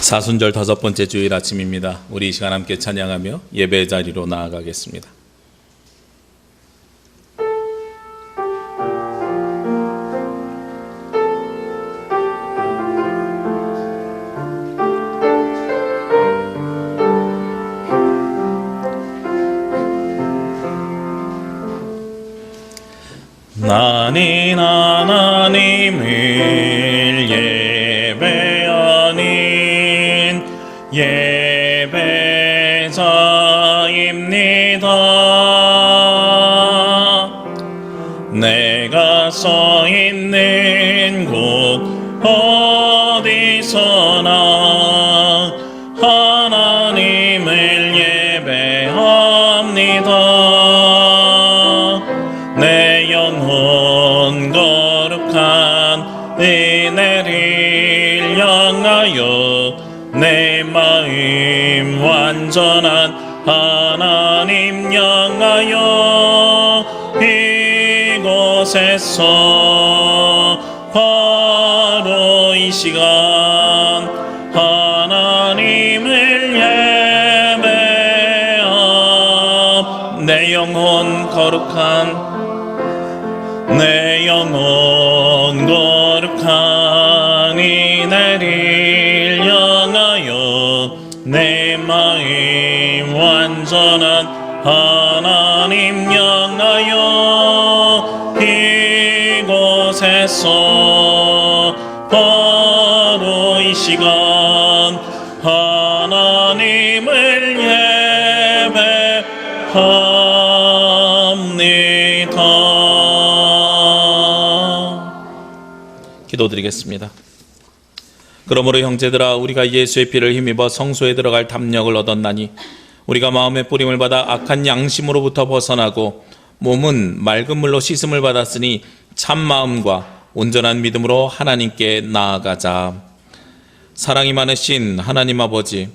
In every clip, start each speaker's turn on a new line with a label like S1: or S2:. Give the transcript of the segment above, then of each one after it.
S1: 사순절 5번째 주일 아침입니다. 우리 이 시간 함께 찬양하며 예배 자리로 나아가겠습니다. 나는 하나님을 예배하는 예배자입니다. 내가 서 있는 곳 어디서나 하나님을 예배합니다. 내 영혼 거룩한 은혜를 향하여 내 마음 완전한 하나님 향하여 이곳에서 바로 이 시간 하나님을 예배함. 내 영혼 거룩한 내 영혼 거룩한 이내를 향하여 내 마음 완전한 하나님 향하여 이곳에서 바로 이 시간 하나님을 예배합니다. 기도드리겠습니다. 그러므로 형제들아, 우리가 예수의 피를 힘입어 성소에 들어갈 담력을 얻었나니 우리가 마음의 뿌림을 받아 악한 양심으로부터 벗어나고 몸은 맑은 물로 씻음을 받았으니 참 마음과 온전한 믿음으로 하나님께 나아가자. 사랑이 많으신 하나님 아버지,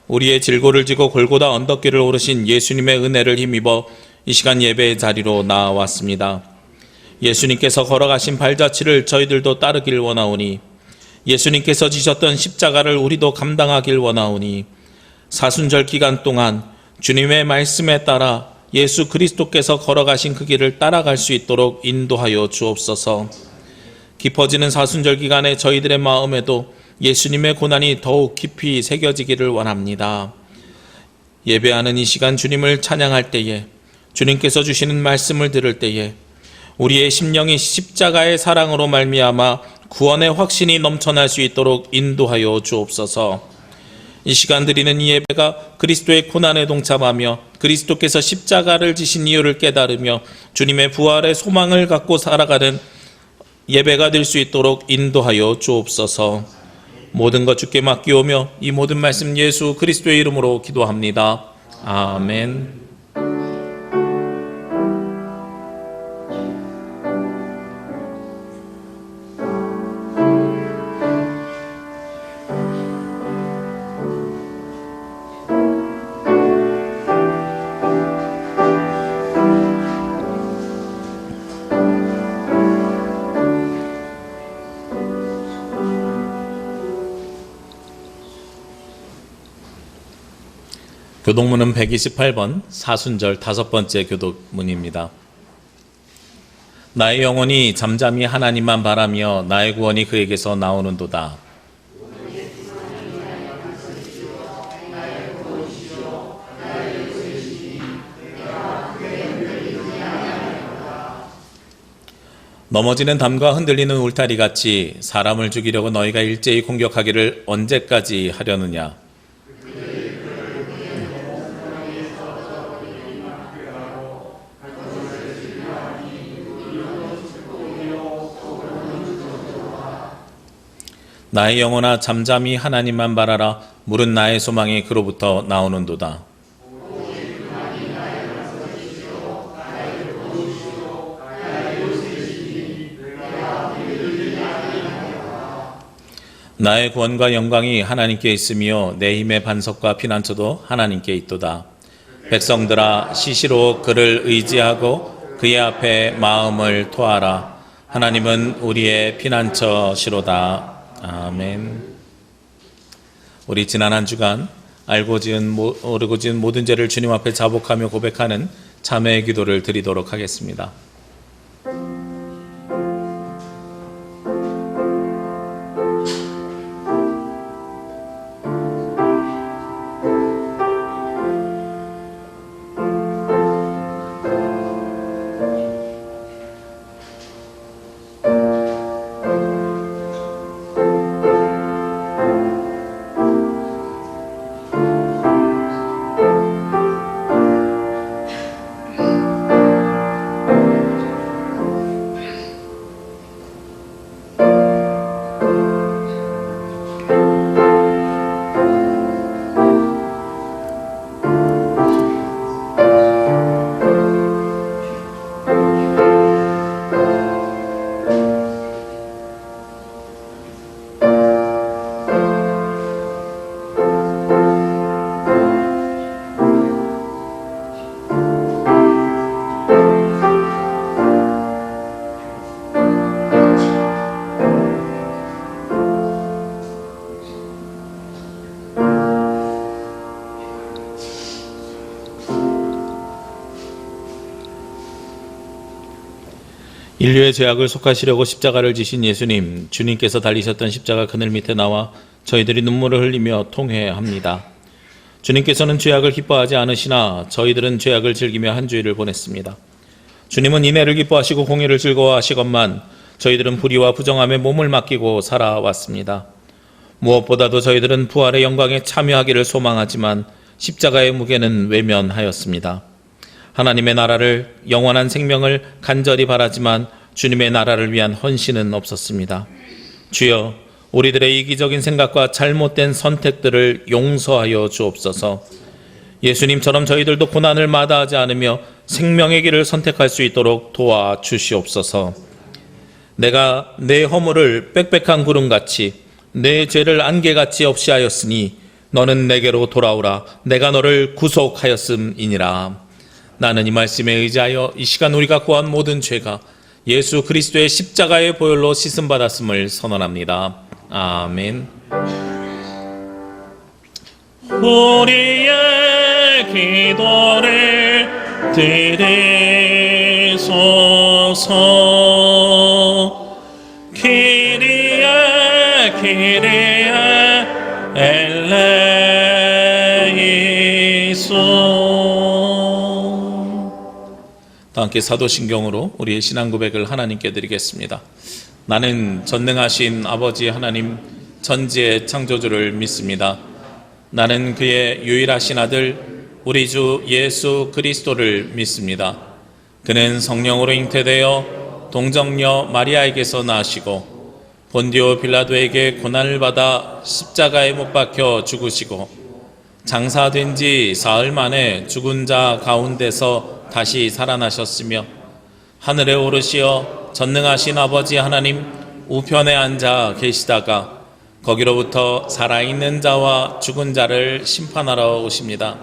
S1: 우리의 질고를 지고 골고다 언덕길을 오르신 예수님의 은혜를 힘입어 이 시간 예배의 자리로 나아왔습니다. 예수님께서 걸어가신 발자취를 저희들도 따르길 원하오니, 예수님께서 지셨던 십자가를 우리도 감당하길 원하오니, 사순절 기간 동안 주님의 말씀에 따라 예수 그리스도께서 걸어가신 그 길을 따라갈 수 있도록 인도하여 주옵소서. 깊어지는 사순절 기간에 저희들의 마음에도 예수님의 고난이 더욱 깊이 새겨지기를 원합니다. 예배하는 이 시간 주님을 찬양할 때에, 주님께서 주시는 말씀을 들을 때에 우리의 심령이 십자가의 사랑으로 말미암아 구원의 확신이 넘쳐날 수 있도록 인도하여 주옵소서. 이 시간 드리는 이 예배가 그리스도의 고난에 동참하며 그리스도께서 십자가를 지신 이유를 깨달으며 주님의 부활의 소망을 갖고 살아가는 예배가 될 수 있도록 인도하여 주옵소서. 모든 것 주께 맡기오며 이 모든 말씀 예수 그리스도의 이름으로 기도합니다. 아멘. 교독문은 128번 사순절 5번째 교독문입니다. 나의 영혼이 잠잠히 하나님만 바라며 나의 구원이 그에게서 나오는도다. 넘어지는 담과 흔들리는 울타리같이 사람을 죽이려고 너희가 일제히 공격하기를 언제까지 하려느냐. 나의 영혼아 잠잠히 하나님만 바라라. 물은 나의 소망이 그로부터 나오는도다. 나의 구원과 영광이 하나님께 있으며 내 힘의 반석과 피난처도 하나님께 있도다. 백성들아, 시시로 그를 의지하고 그의 앞에 마음을 토하라. 하나님은 우리의 피난처시로다. 아멘. 우리 지난 한 주간 알고 지은 모르고 지은 모든 죄를 주님 앞에 자복하며 고백하는 참회의 기도를 드리도록 하겠습니다. 인류의 죄악을 속하시려고 십자가를 지신 예수님, 주님께서 달리셨던 십자가 그늘 밑에 나와 저희들이 눈물을 흘리며 통회합니다. 주님께서는 죄악을 기뻐하지 않으시나 저희들은 죄악을 즐기며 한 주일을 보냈습니다. 주님은 인애를 기뻐하시고 공의를 즐거워하시건만 저희들은 불의와 부정함에 몸을 맡기고 살아왔습니다. 무엇보다도 저희들은 부활의 영광에 참여하기를 소망하지만 십자가의 무게는 외면하였습니다. 하나님의 나라를, 영원한 생명을 간절히 바라지만 주님의 나라를 위한 헌신은 없었습니다. 주여, 우리들의 이기적인 생각과 잘못된 선택들을 용서하여 주옵소서. 예수님처럼 저희들도 고난을 마다하지 않으며 생명의 길을 선택할 수 있도록 도와주시옵소서. 내가 내 허물을 빽빽한 구름같이 내 죄를 안개같이 없이 하였으니 너는 내게로 돌아오라. 내가 너를 구속하였음이니라. 나는 이 말씀에 의지하여 이 시간 우리가 구한 모든 죄가 예수 그리스도의 십자가의 보혈로 씻음받았음을 선언합니다. 아멘.
S2: 우리의 기도를 들으소서. 키리에 키리에 엘레이소.
S1: 다 함께 사도신경으로 우리의 신앙 고백을 하나님께 드리겠습니다. 나는 전능하신 아버지 하나님 전지의 창조주를 믿습니다. 나는 그의 유일하신 아들 우리 주 예수 그리스도를 믿습니다. 그는 성령으로 잉태되어 동정녀 마리아에게서 나시고 본디오 빌라도에게 고난을 받아 십자가에 못 박혀 죽으시고 장사된 지 사흘 만에 죽은 자 가운데서 다시 살아나셨으며 하늘에 오르시어 전능하신 아버지 하나님 우편에 앉아 계시다가 거기로부터 살아있는 자와 죽은 자를 심판하러 오십니다.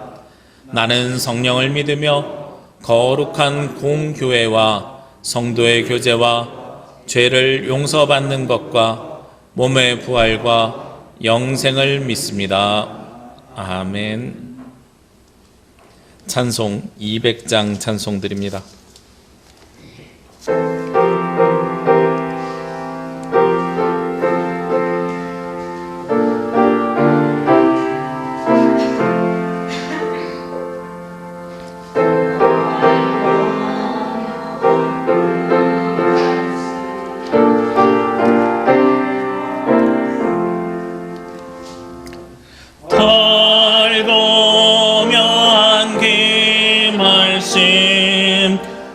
S1: 나는 성령을 믿으며 거룩한 공교회와 성도의 교제와 죄를 용서받는 것과 몸의 부활과 영생을 믿습니다. 아멘. 찬송 200장 찬송 드립니다.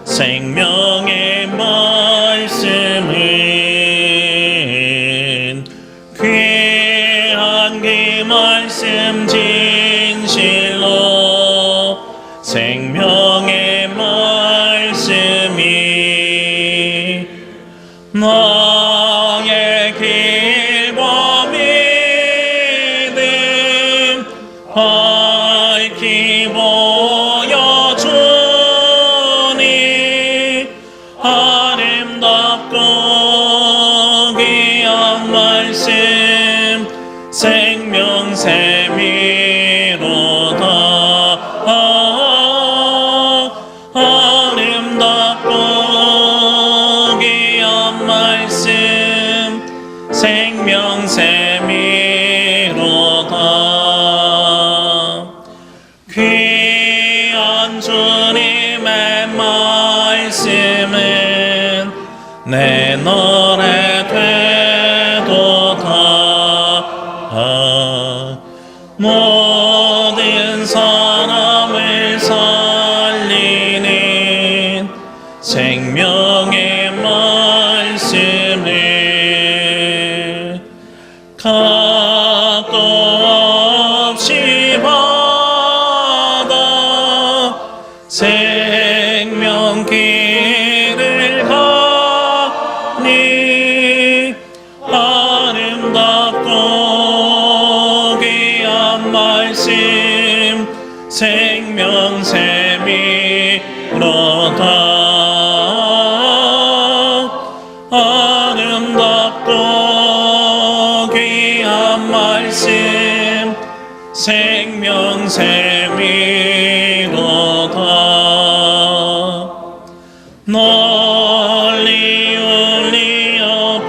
S2: 생명의 말씀은 귀한 그 말씀 진실로 생명의 말씀이 나의 길과 믿음 밝히 보여주니 아름답고 귀한 말씀 생명새 생명샘이로다. 귀한 주님의 말씀은 내 노래 되도다. 모든 사람을 살리는 생명의 말씀을 값도 없이 받아 생명길을 가니 아름답고 귀한 말씀 생명샘이로다. 아름답고 귀한 말씀 생명샘이로다. 널리 울리어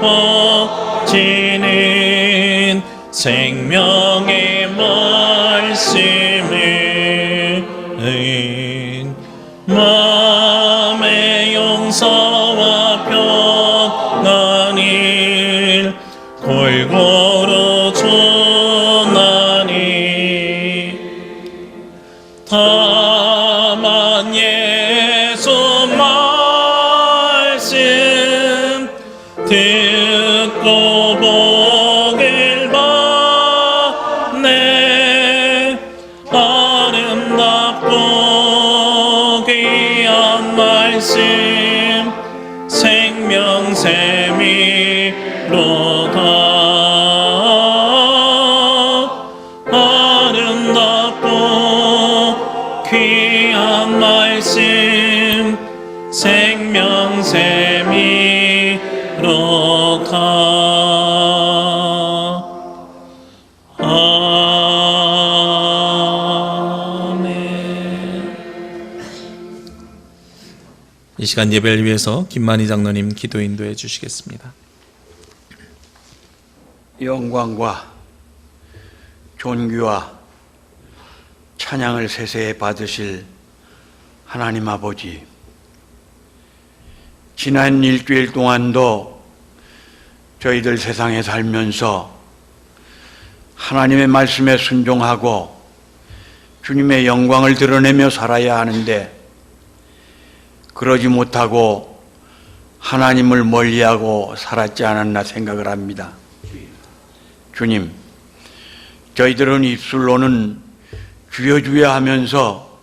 S2: 퍼지는 생명의 말씀을 마음의 용서와 평안을 골고루 주나니 다만 예수 말씀 듣고 보길 바네. 아름답고 귀한 말씀 생명샘이로다. 아름답고 귀한 말씀 생명샘이로다. 아멘.
S1: 이 시간 예배를 위해서 김만희 장로님 기도 인도해 주시겠습니다.
S3: 영광과 존귀와 찬양을 세세히 받으실 하나님 아버지, 지난 일주일 동안도 저희들 세상에 살면서 하나님의 말씀에 순종하고 주님의 영광을 드러내며 살아야 하는데 그러지 못하고 하나님을 멀리하고 살았지 않았나 생각을 합니다. 주님, 저희들은 입술로는 주여 주여 하면서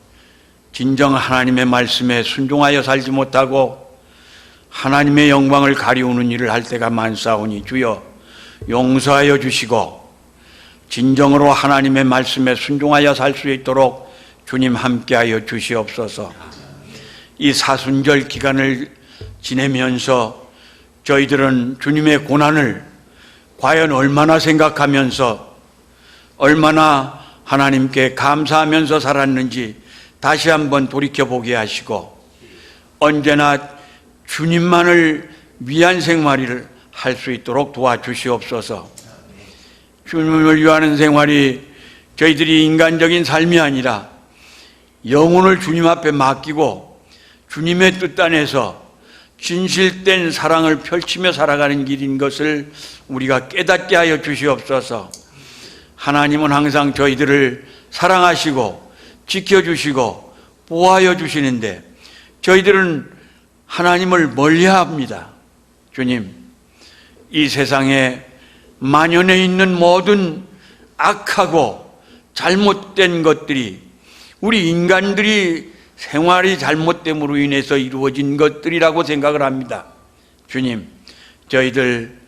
S3: 진정 하나님의 말씀에 순종하여 살지 못하고 하나님의 영광을 가리우는 일을 할 때가 많사오니 주여 용서하여 주시고 진정으로 하나님의 말씀에 순종하여 살 수 있도록 주님 함께하여 주시옵소서. 이 사순절 기간을 지내면서 저희들은 주님의 고난을 과연 얼마나 생각하면서 얼마나 하나님께 감사하면서 살았는지 다시 한번 돌이켜보게 하시고 언제나 주님만을 위한 생활을 할 수 있도록 도와주시옵소서. 주님을 위하는 생활이 저희들이 인간적인 삶이 아니라 영혼을 주님 앞에 맡기고 주님의 뜻 안에서 진실된 사랑을 펼치며 살아가는 길인 것을 우리가 깨닫게 하여 주시옵소서. 하나님은 항상 저희들을 사랑하시고 지켜주시고 보호하여 주시는데 저희들은 하나님을 멀리합니다. 주님, 이 세상에 만연해 있는 모든 악하고 잘못된 것들이 우리 인간들이 생활이 잘못됨으로 인해서 이루어진 것들이라고 생각을 합니다. 주님, 저희들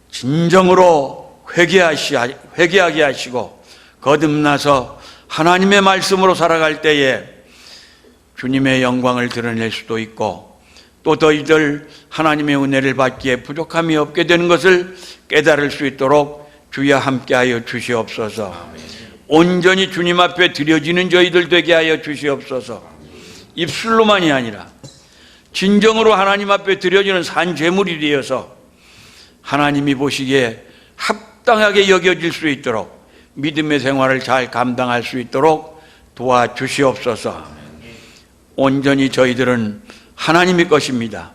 S3: 진정으로 회개하게 하시고 거듭나서 하나님의 말씀으로 살아갈 때에 주님의 영광을 드러낼 수도 있고 또 너희들 하나님의 은혜를 받기에 부족함이 없게 되는 것을 깨달을 수 있도록 주여 함께하여 주시옵소서. 온전히 주님 앞에 드려지는 저희들 되게 하여 주시옵소서. 입술로만이 아니라 진정으로 하나님 앞에 드려지는 산 제물이 되어서 하나님이 보시기에 합당하게 여겨질 수 있도록 믿음의 생활을 잘 감당할 수 있도록 도와주시옵소서. 온전히 저희들은 하나님의 것입니다.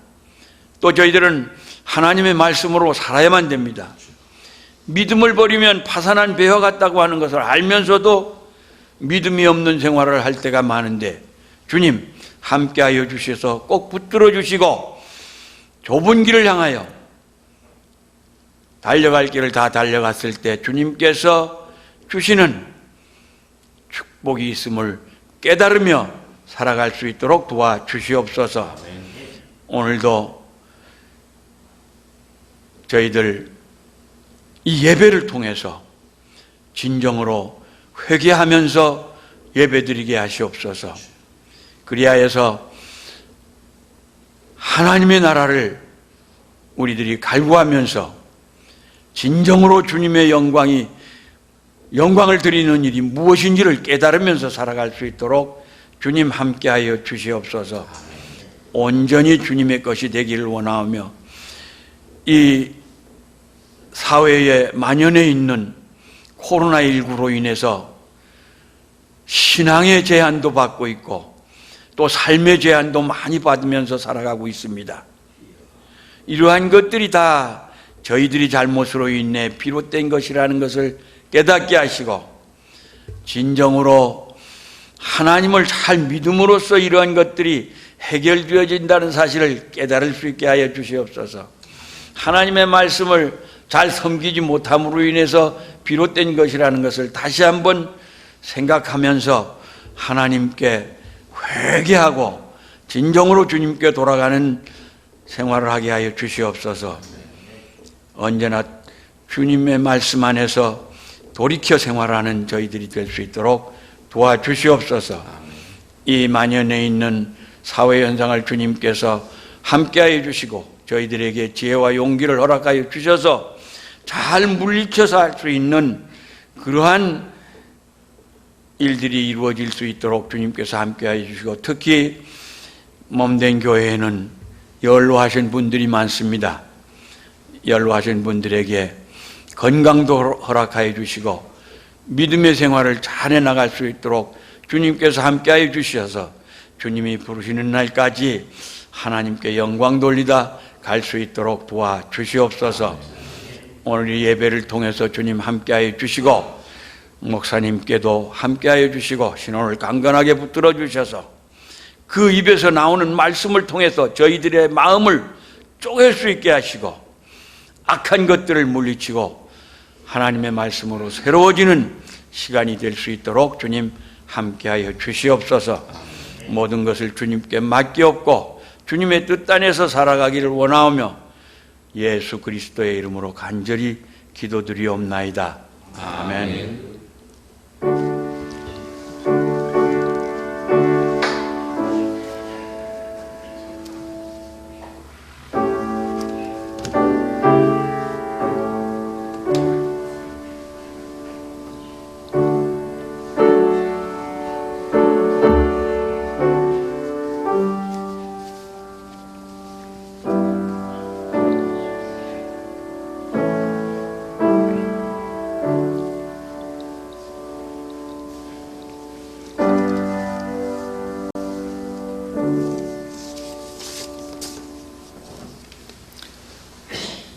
S3: 또 저희들은 하나님의 말씀으로 살아야만 됩니다. 믿음을 버리면 파산한 배와 같다고 하는 것을 알면서도 믿음이 없는 생활을 할 때가 많은데, 주님 함께하여 주셔서 꼭 붙들어 주시고 좁은 길을 향하여 달려갈 길을 다 달려갔을 때 주님께서 주시는 축복이 있음을 깨달으며 살아갈 수 있도록 도와주시옵소서. 오늘도 저희들 이 예배를 통해서 진정으로 회개하면서 예배드리게 하시옵소서. 그리하여서 하나님의 나라를 우리들이 갈구하면서 진정으로 주님의 영광을 드리는 일이 무엇인지를 깨달으면서 살아갈 수 있도록 주님 함께하여 주시옵소서. 온전히 주님의 것이 되기를 원하오며, 이 사회에 만연해 있는 코로나19로 인해서 신앙의 제한도 받고 있고 또 삶의 제한도 많이 받으면서 살아가고 있습니다. 이러한 것들이 다 저희들이 잘못으로 인해 비롯된 것이라는 것을 깨닫게 하시고, 진정으로 하나님을 잘 믿음으로써 이러한 것들이 해결되어진다는 사실을 깨달을 수 있게 하여 주시옵소서. 하나님의 말씀을 잘 섬기지 못함으로 인해서 비롯된 것이라는 것을 다시 한번 생각하면서 하나님께 회개하고 진정으로 주님께 돌아가는 생활을 하게 하여 주시옵소서. 언제나 주님의 말씀 안에서 돌이켜 생활하는 저희들이 될 수 있도록 도와주시옵소서. 이 만연해 있는 사회 현상을 주님께서 함께하여 주시고 저희들에게 지혜와 용기를 허락하여 주셔서 잘 물리쳐서 할 수 있는 그러한 일들이 이루어질 수 있도록 주님께서 함께하여 주시고, 특히 몸된 교회에는 연로하신 분들이 많습니다. 연로하신 분들에게 건강도 허락하여 주시고 믿음의 생활을 잘 해나갈 수 있도록 주님께서 함께하여 주셔서 주님이 부르시는 날까지 하나님께 영광 돌리다 갈 수 있도록 도와주시옵소서. 오늘 이 예배를 통해서 주님 함께하여 주시고 목사님께도 함께하여 주시고 신혼을 강건하게 붙들어 주셔서 그 입에서 나오는 말씀을 통해서 저희들의 마음을 쪼갤 수 있게 하시고 악한 것들을 물리치고 하나님의 말씀으로 새로워지는 시간이 될 수 있도록 주님 함께하여 주시옵소서. 모든 것을 주님께 맡기옵고 주님의 뜻 안에서 살아가기를 원하오며 예수 그리스도의 이름으로 간절히 기도드리옵나이다. 아멘.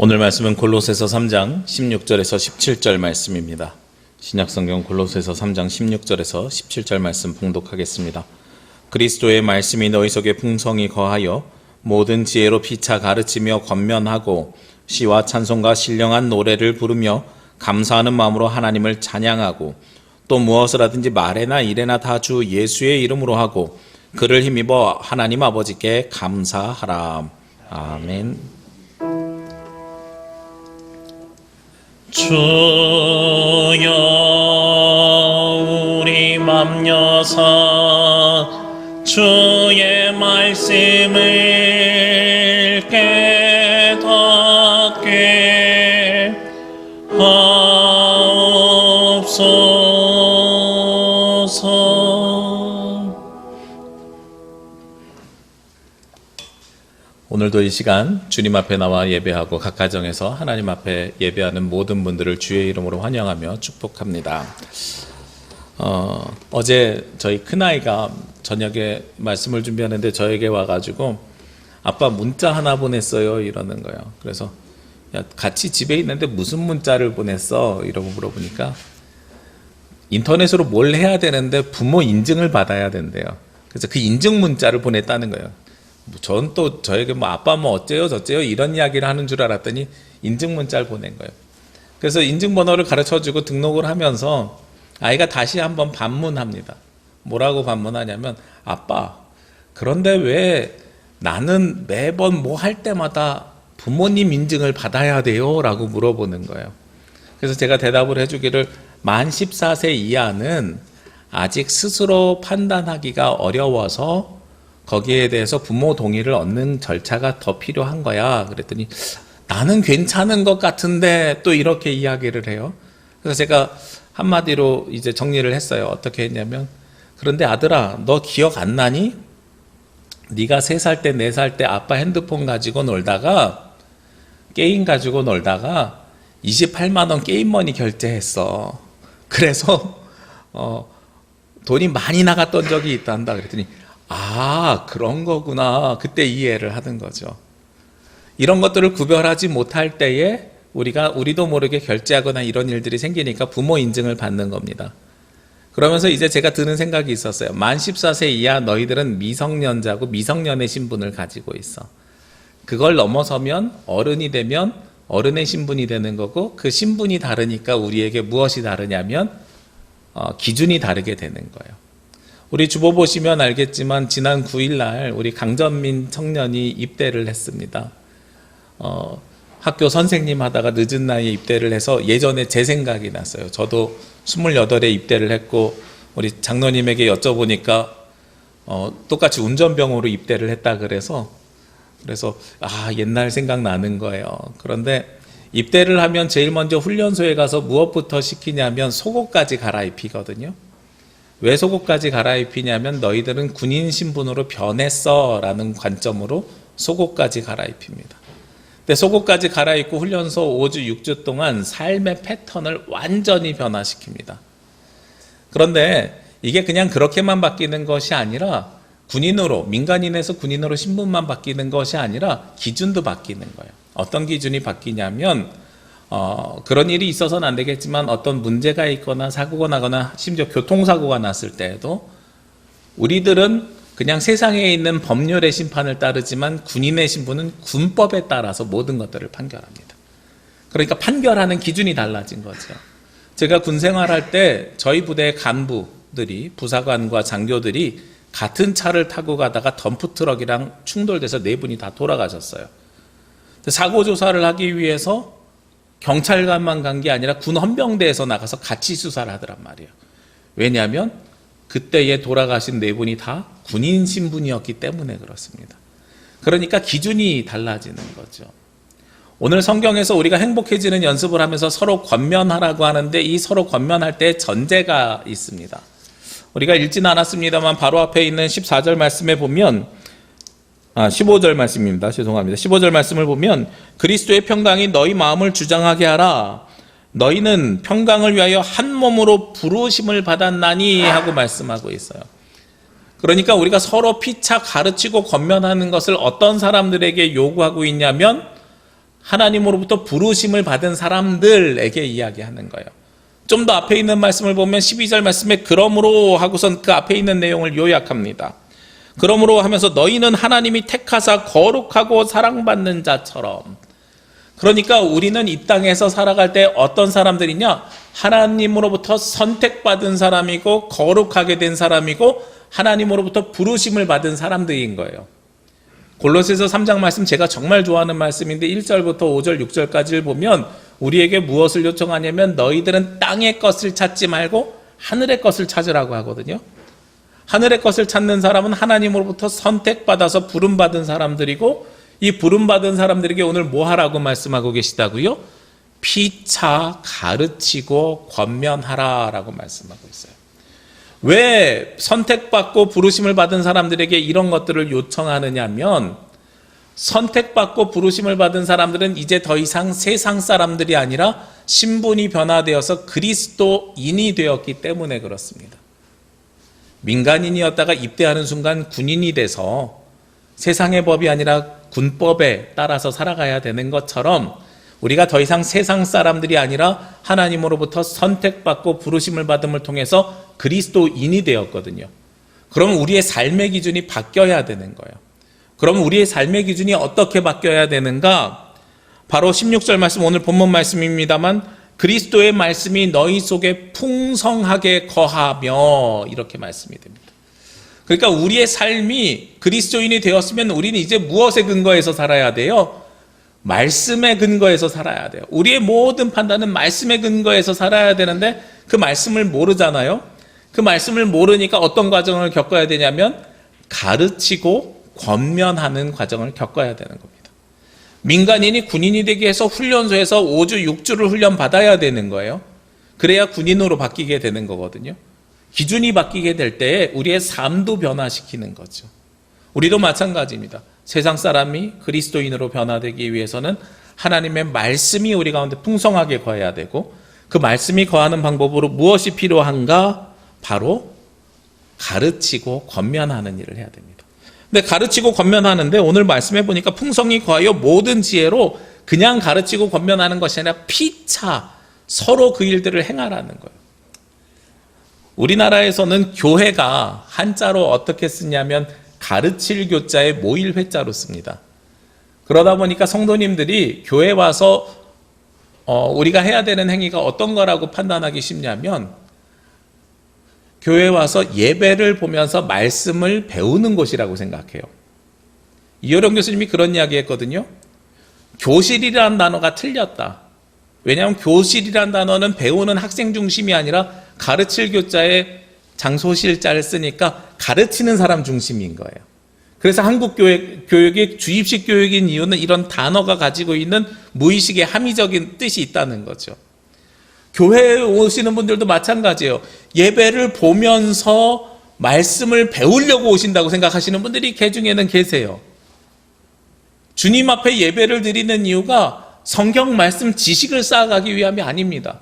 S1: 오늘 말씀은 골로새서 3장 16절에서 17절 말씀입니다. 신약성경 골로새서 3장 16절에서 17절 말씀 봉독하겠습니다. 그리스도의 말씀이 너희 속에 풍성히 거하여 모든 지혜로 피차 가르치며 권면하고 시와 찬송과 신령한 노래를 부르며 감사하는 마음으로 하나님을 찬양하고 또 무엇을 하든지 말에나 일에나 다 주 예수의 이름으로 하고 그를 힘입어 하나님 아버지께 감사하라. 아멘.
S2: 주여 우리 맘 여사 주의 말씀을 깨닫게 하옵소서.
S1: 오늘도 이 시간 주님 앞에 나와 예배하고 각 가정에서 하나님 앞에 예배하는 모든 분들을 주의 이름으로 환영하며 축복합니다. 어제 저희 큰아이가 저녁에 말씀을 준비하는데 저에게 와가지고 아빠 문자 하나 보냈어요 이러는 거예요. 그래서 야, 같이 집에 있는데 무슨 문자를 보냈어? 이러고 물어보니까 인터넷으로 뭘 해야 되는데 부모 인증을 받아야 된대요. 그래서 그 인증 문자를 보냈다는 거예요. 전 또 저에게 뭐 아빠 뭐 어째요 저째요 이런 이야기를 하는 줄 알았더니 인증 문자를 보낸 거예요. 그래서 인증번호를 가르쳐주고 등록을 하면서 아이가 다시 한번 반문합니다. 뭐라고 반문하냐면 아빠 그런데 왜 나는 매번 뭐 할 때마다 부모님 인증을 받아야 돼요? 라고 물어보는 거예요. 그래서 제가 대답을 해주기를 만 14세 이하는 아직 스스로 판단하기가 어려워서 거기에 대해서 부모 동의를 얻는 절차가 더 필요한 거야. 그랬더니 나는 괜찮은 것 같은데 또 이렇게 이야기를 해요. 그래서 제가 한마디로 이제 정리를 했어요. 어떻게 했냐면 그런데 아들아 너 기억 안 나니? 네가 3살 때 4살 때 아빠 핸드폰 가지고 놀다가 게임 가지고 놀다가 28만 원 게임머니 결제했어. 그래서 돈이 많이 나갔던 적이 있단다. 그랬더니 아 그런 거구나. 그때 이해를 하는 거죠. 이런 것들을 구별하지 못할 때에 우리도 모르게 결제하거나 이런 일들이 생기니까 부모 인증을 받는 겁니다. 그러면서 이제 제가 드는 생각이 있었어요. 만 14세 이하 너희들은 미성년자고 미성년의 신분을 가지고 있어. 그걸 넘어서면 어른이 되면 어른의 신분이 되는 거고 그 신분이 다르니까 우리에게 무엇이 다르냐면 기준이 다르게 되는 거예요. 우리 주보 보시면 알겠지만 지난 9일 날 우리 강전민 청년이 입대를 했습니다. 학교 선생님 하다가 늦은 나이에 입대를 해서 예전에 제 생각이 났어요. 저도 28에 입대를 했고 우리 장로님에게 여쭤보니까 똑같이 운전병으로 입대를 했다 그래서 옛날 생각나는 거예요. 그런데 입대를 하면 제일 먼저 훈련소에 가서 무엇부터 시키냐면 속옷까지 갈아입히거든요. 왜 속옷까지 갈아입히냐면 너희들은 군인 신분으로 변했어 라는 관점으로 속옷까지 갈아입힙니다. 근데 속옷까지 갈아입고 훈련소 5주 6주 동안 삶의 패턴을 완전히 변화시킵니다. 그런데 이게 그냥 그렇게만 바뀌는 것이 아니라 군인으로 민간인에서 군인으로 신분만 바뀌는 것이 아니라 기준도 바뀌는 거예요. 어떤 기준이 바뀌냐면 그런 일이 있어서는 안 되겠지만 어떤 문제가 있거나 사고가 나거나 심지어 교통사고가 났을 때에도 우리들은 그냥 세상에 있는 법률의 심판을 따르지만 군인의 신분은 군법에 따라서 모든 것들을 판결합니다. 그러니까 판결하는 기준이 달라진 거죠. 제가 군 생활할 때 저희 부대의 간부들이 부사관과 장교들이 같은 차를 타고 가다가 덤프트럭이랑 충돌돼서 4분이 다 돌아가셨어요. 사고 조사를 하기 위해서 경찰관만 간 게 아니라 군 헌병대에서 나가서 같이 수사를 하더란 말이에요. 왜냐하면 그때에 돌아가신 4분이 다 군인 신분이었기 때문에 그렇습니다. 그러니까 기준이 달라지는 거죠. 오늘 성경에서 우리가 행복해지는 연습을 하면서 서로 권면하라고 하는데 이 서로 권면할 때 전제가 있습니다. 우리가 읽지는 않았습니다만 바로 앞에 있는 14절 말씀에 보면 15절 말씀입니다. 죄송합니다. 15절 말씀을 보면 그리스도의 평강이 너희 마음을 주장하게 하라. 너희는 평강을 위하여 한 몸으로 부르심을 받았나니 하고 말씀하고 있어요. 그러니까 우리가 서로 피차 가르치고 권면하는 것을 어떤 사람들에게 요구하고 있냐면 하나님으로부터 부르심을 받은 사람들에게 이야기하는 거예요. 좀 더 앞에 있는 말씀을 보면 12절 말씀에 그러므로 하고선 그 앞에 있는 내용을 요약합니다. 그러므로 하면서 너희는 하나님이 택하사 거룩하고 사랑받는 자처럼. 그러니까 우리는 이 땅에서 살아갈 때 어떤 사람들이냐? 하나님으로부터 선택받은 사람이고 거룩하게 된 사람이고 하나님으로부터 부르심을 받은 사람들인 거예요. 골로새서 3장 말씀 제가 정말 좋아하는 말씀인데 1절부터 5절 6절까지를 보면 우리에게 무엇을 요청하냐면 너희들은 땅의 것을 찾지 말고 하늘의 것을 찾으라고 하거든요. 하늘의 것을 찾는 사람은 하나님으로부터 선택받아서 부름받은 사람들이고 이 부름받은 사람들에게 오늘 뭐 하라고 말씀하고 계시다고요? 피차 가르치고 권면하라라고 말씀하고 있어요. 왜 선택받고 부르심을 받은 사람들에게 이런 것들을 요청하느냐면 선택받고 부르심을 받은 사람들은 이제 더 이상 세상 사람들이 아니라 신분이 변화되어서 그리스도인이 되었기 때문에 그렇습니다. 민간인이었다가 입대하는 순간 군인이 돼서 세상의 법이 아니라 군법에 따라서 살아가야 되는 것처럼 우리가 더 이상 세상 사람들이 아니라 하나님으로부터 선택받고 부르심을 받음을 통해서 그리스도인이 되었거든요. 그럼 우리의 삶의 기준이 바뀌어야 되는 거예요. 그럼 우리의 삶의 기준이 어떻게 바뀌어야 되는가? 바로 16절 말씀, 오늘 본문 말씀입니다만 그리스도의 말씀이 너희 속에 풍성하게 거하며, 이렇게 말씀이 됩니다. 그러니까 우리의 삶이 그리스도인이 되었으면 우리는 이제 무엇에 근거해서 살아야 돼요? 말씀에 근거해서 살아야 돼요. 우리의 모든 판단은 말씀에 근거해서 살아야 되는데 그 말씀을 모르잖아요. 그 말씀을 모르니까 어떤 과정을 겪어야 되냐면 가르치고 권면하는 과정을 겪어야 되는 겁니다. 민간인이 군인이 되기 위해서 훈련소에서 5주, 6주를 훈련 받아야 되는 거예요. 그래야 군인으로 바뀌게 되는 거거든요. 기준이 바뀌게 될 때 우리의 삶도 변화시키는 거죠. 우리도 마찬가지입니다. 세상 사람이 그리스도인으로 변화되기 위해서는 하나님의 말씀이 우리 가운데 풍성하게 거해야 되고, 그 말씀이 거하는 방법으로 무엇이 필요한가? 바로 가르치고 권면하는 일을 해야 됩니다. 근데 가르치고 권면하는데 오늘 말씀해 보니까 풍성히 거하여 모든 지혜로 그냥 가르치고 권면하는 것이 아니라 피차 서로 그 일들을 행하라는 거예요. 우리나라에서는 교회가 한자로 어떻게 쓰냐면 가르칠 교자에 모일 회자로 씁니다. 그러다 보니까 성도님들이 교회 와서 우리가 해야 되는 행위가 어떤 거라고 판단하기 쉽냐면, 교회 와서 예배를 보면서 말씀을 배우는 곳이라고 생각해요. 이효령 교수님이 그런 이야기 했거든요. 교실이라는 단어가 틀렸다. 왜냐하면 교실이라는 단어는 배우는 학생 중심이 아니라 가르칠 교자에 장소실자를 쓰니까 가르치는 사람 중심인 거예요. 그래서 한국 교육이 주입식 교육인 이유는 이런 단어가 가지고 있는 무의식의 함의적인 뜻이 있다는 거죠. 교회에 오시는 분들도 마찬가지예요. 예배를 보면서 말씀을 배우려고 오신다고 생각하시는 분들이 개 중에는 계세요. 주님 앞에 예배를 드리는 이유가 성경 말씀 지식을 쌓아가기 위함이 아닙니다.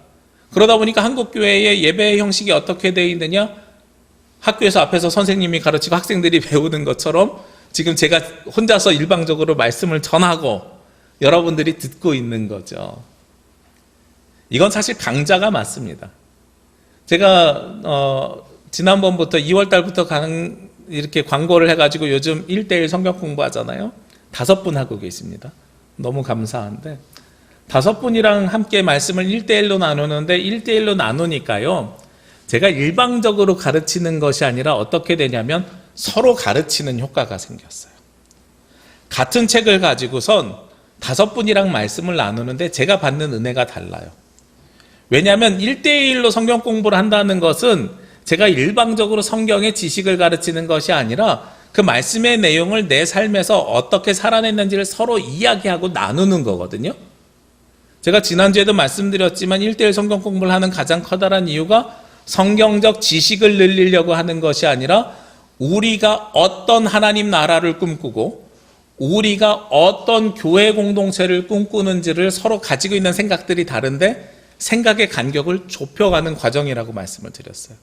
S1: 그러다 보니까 한국 교회의 예배 형식이 어떻게 되어 있느냐? 학교에서 앞에서 선생님이 가르치고 학생들이 배우는 것처럼 지금 제가 혼자서 일방적으로 말씀을 전하고 여러분들이 듣고 있는 거죠. 이건 사실 강자가 맞습니다. 제가 지난번부터 2월 달부터 이렇게 광고를 해가지고 요즘 1:1 성경 공부하잖아요. 5분 하고 계십니다. 너무 감사한데 5분이랑 함께 말씀을 1:1로 나누는데 1:1로 나누니까요, 제가 일방적으로 가르치는 것이 아니라 어떻게 되냐면 서로 가르치는 효과가 생겼어요. 같은 책을 가지고선 5분이랑 말씀을 나누는데 제가 받는 은혜가 달라요. 왜냐하면 1:1로 성경 공부를 한다는 것은 제가 일방적으로 성경의 지식을 가르치는 것이 아니라 그 말씀의 내용을 내 삶에서 어떻게 살아냈는지를 서로 이야기하고 나누는 거거든요. 제가 지난주에도 말씀드렸지만 1:1 성경 공부를 하는 가장 커다란 이유가 성경적 지식을 늘리려고 하는 것이 아니라 우리가 어떤 하나님 나라를 꿈꾸고 우리가 어떤 교회 공동체를 꿈꾸는지를 서로 가지고 있는 생각들이 다른데 생각의 간격을 좁혀가는 과정이라고 말씀을 드렸어요.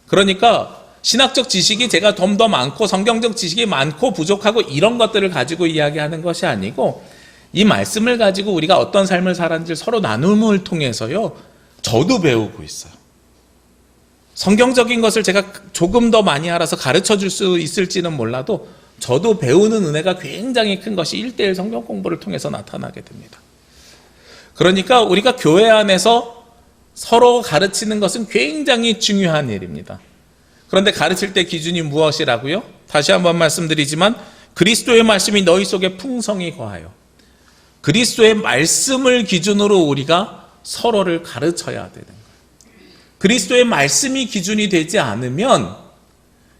S1: 그러니까 신학적 지식이 제가 좀 더 많고 성경적 지식이 많고 부족하고 이런 것들을 가지고 이야기하는 것이 아니고, 이 말씀을 가지고 우리가 어떤 삶을 살았는지 서로 나눔을 통해서요, 저도 배우고 있어요. 성경적인 것을 제가 조금 더 많이 알아서 가르쳐 줄 수 있을지는 몰라도 저도 배우는 은혜가 굉장히 큰 것이 1:1 성경 공부를 통해서 나타나게 됩니다. 그러니까 우리가 교회 안에서 서로 가르치는 것은 굉장히 중요한 일입니다. 그런데 가르칠 때 기준이 무엇이라고요? 다시 한번 말씀드리지만 그리스도의 말씀이 너희 속에 풍성히 거하여, 그리스도의 말씀을 기준으로 우리가 서로를 가르쳐야 되는 거예요. 그리스도의 말씀이 기준이 되지 않으면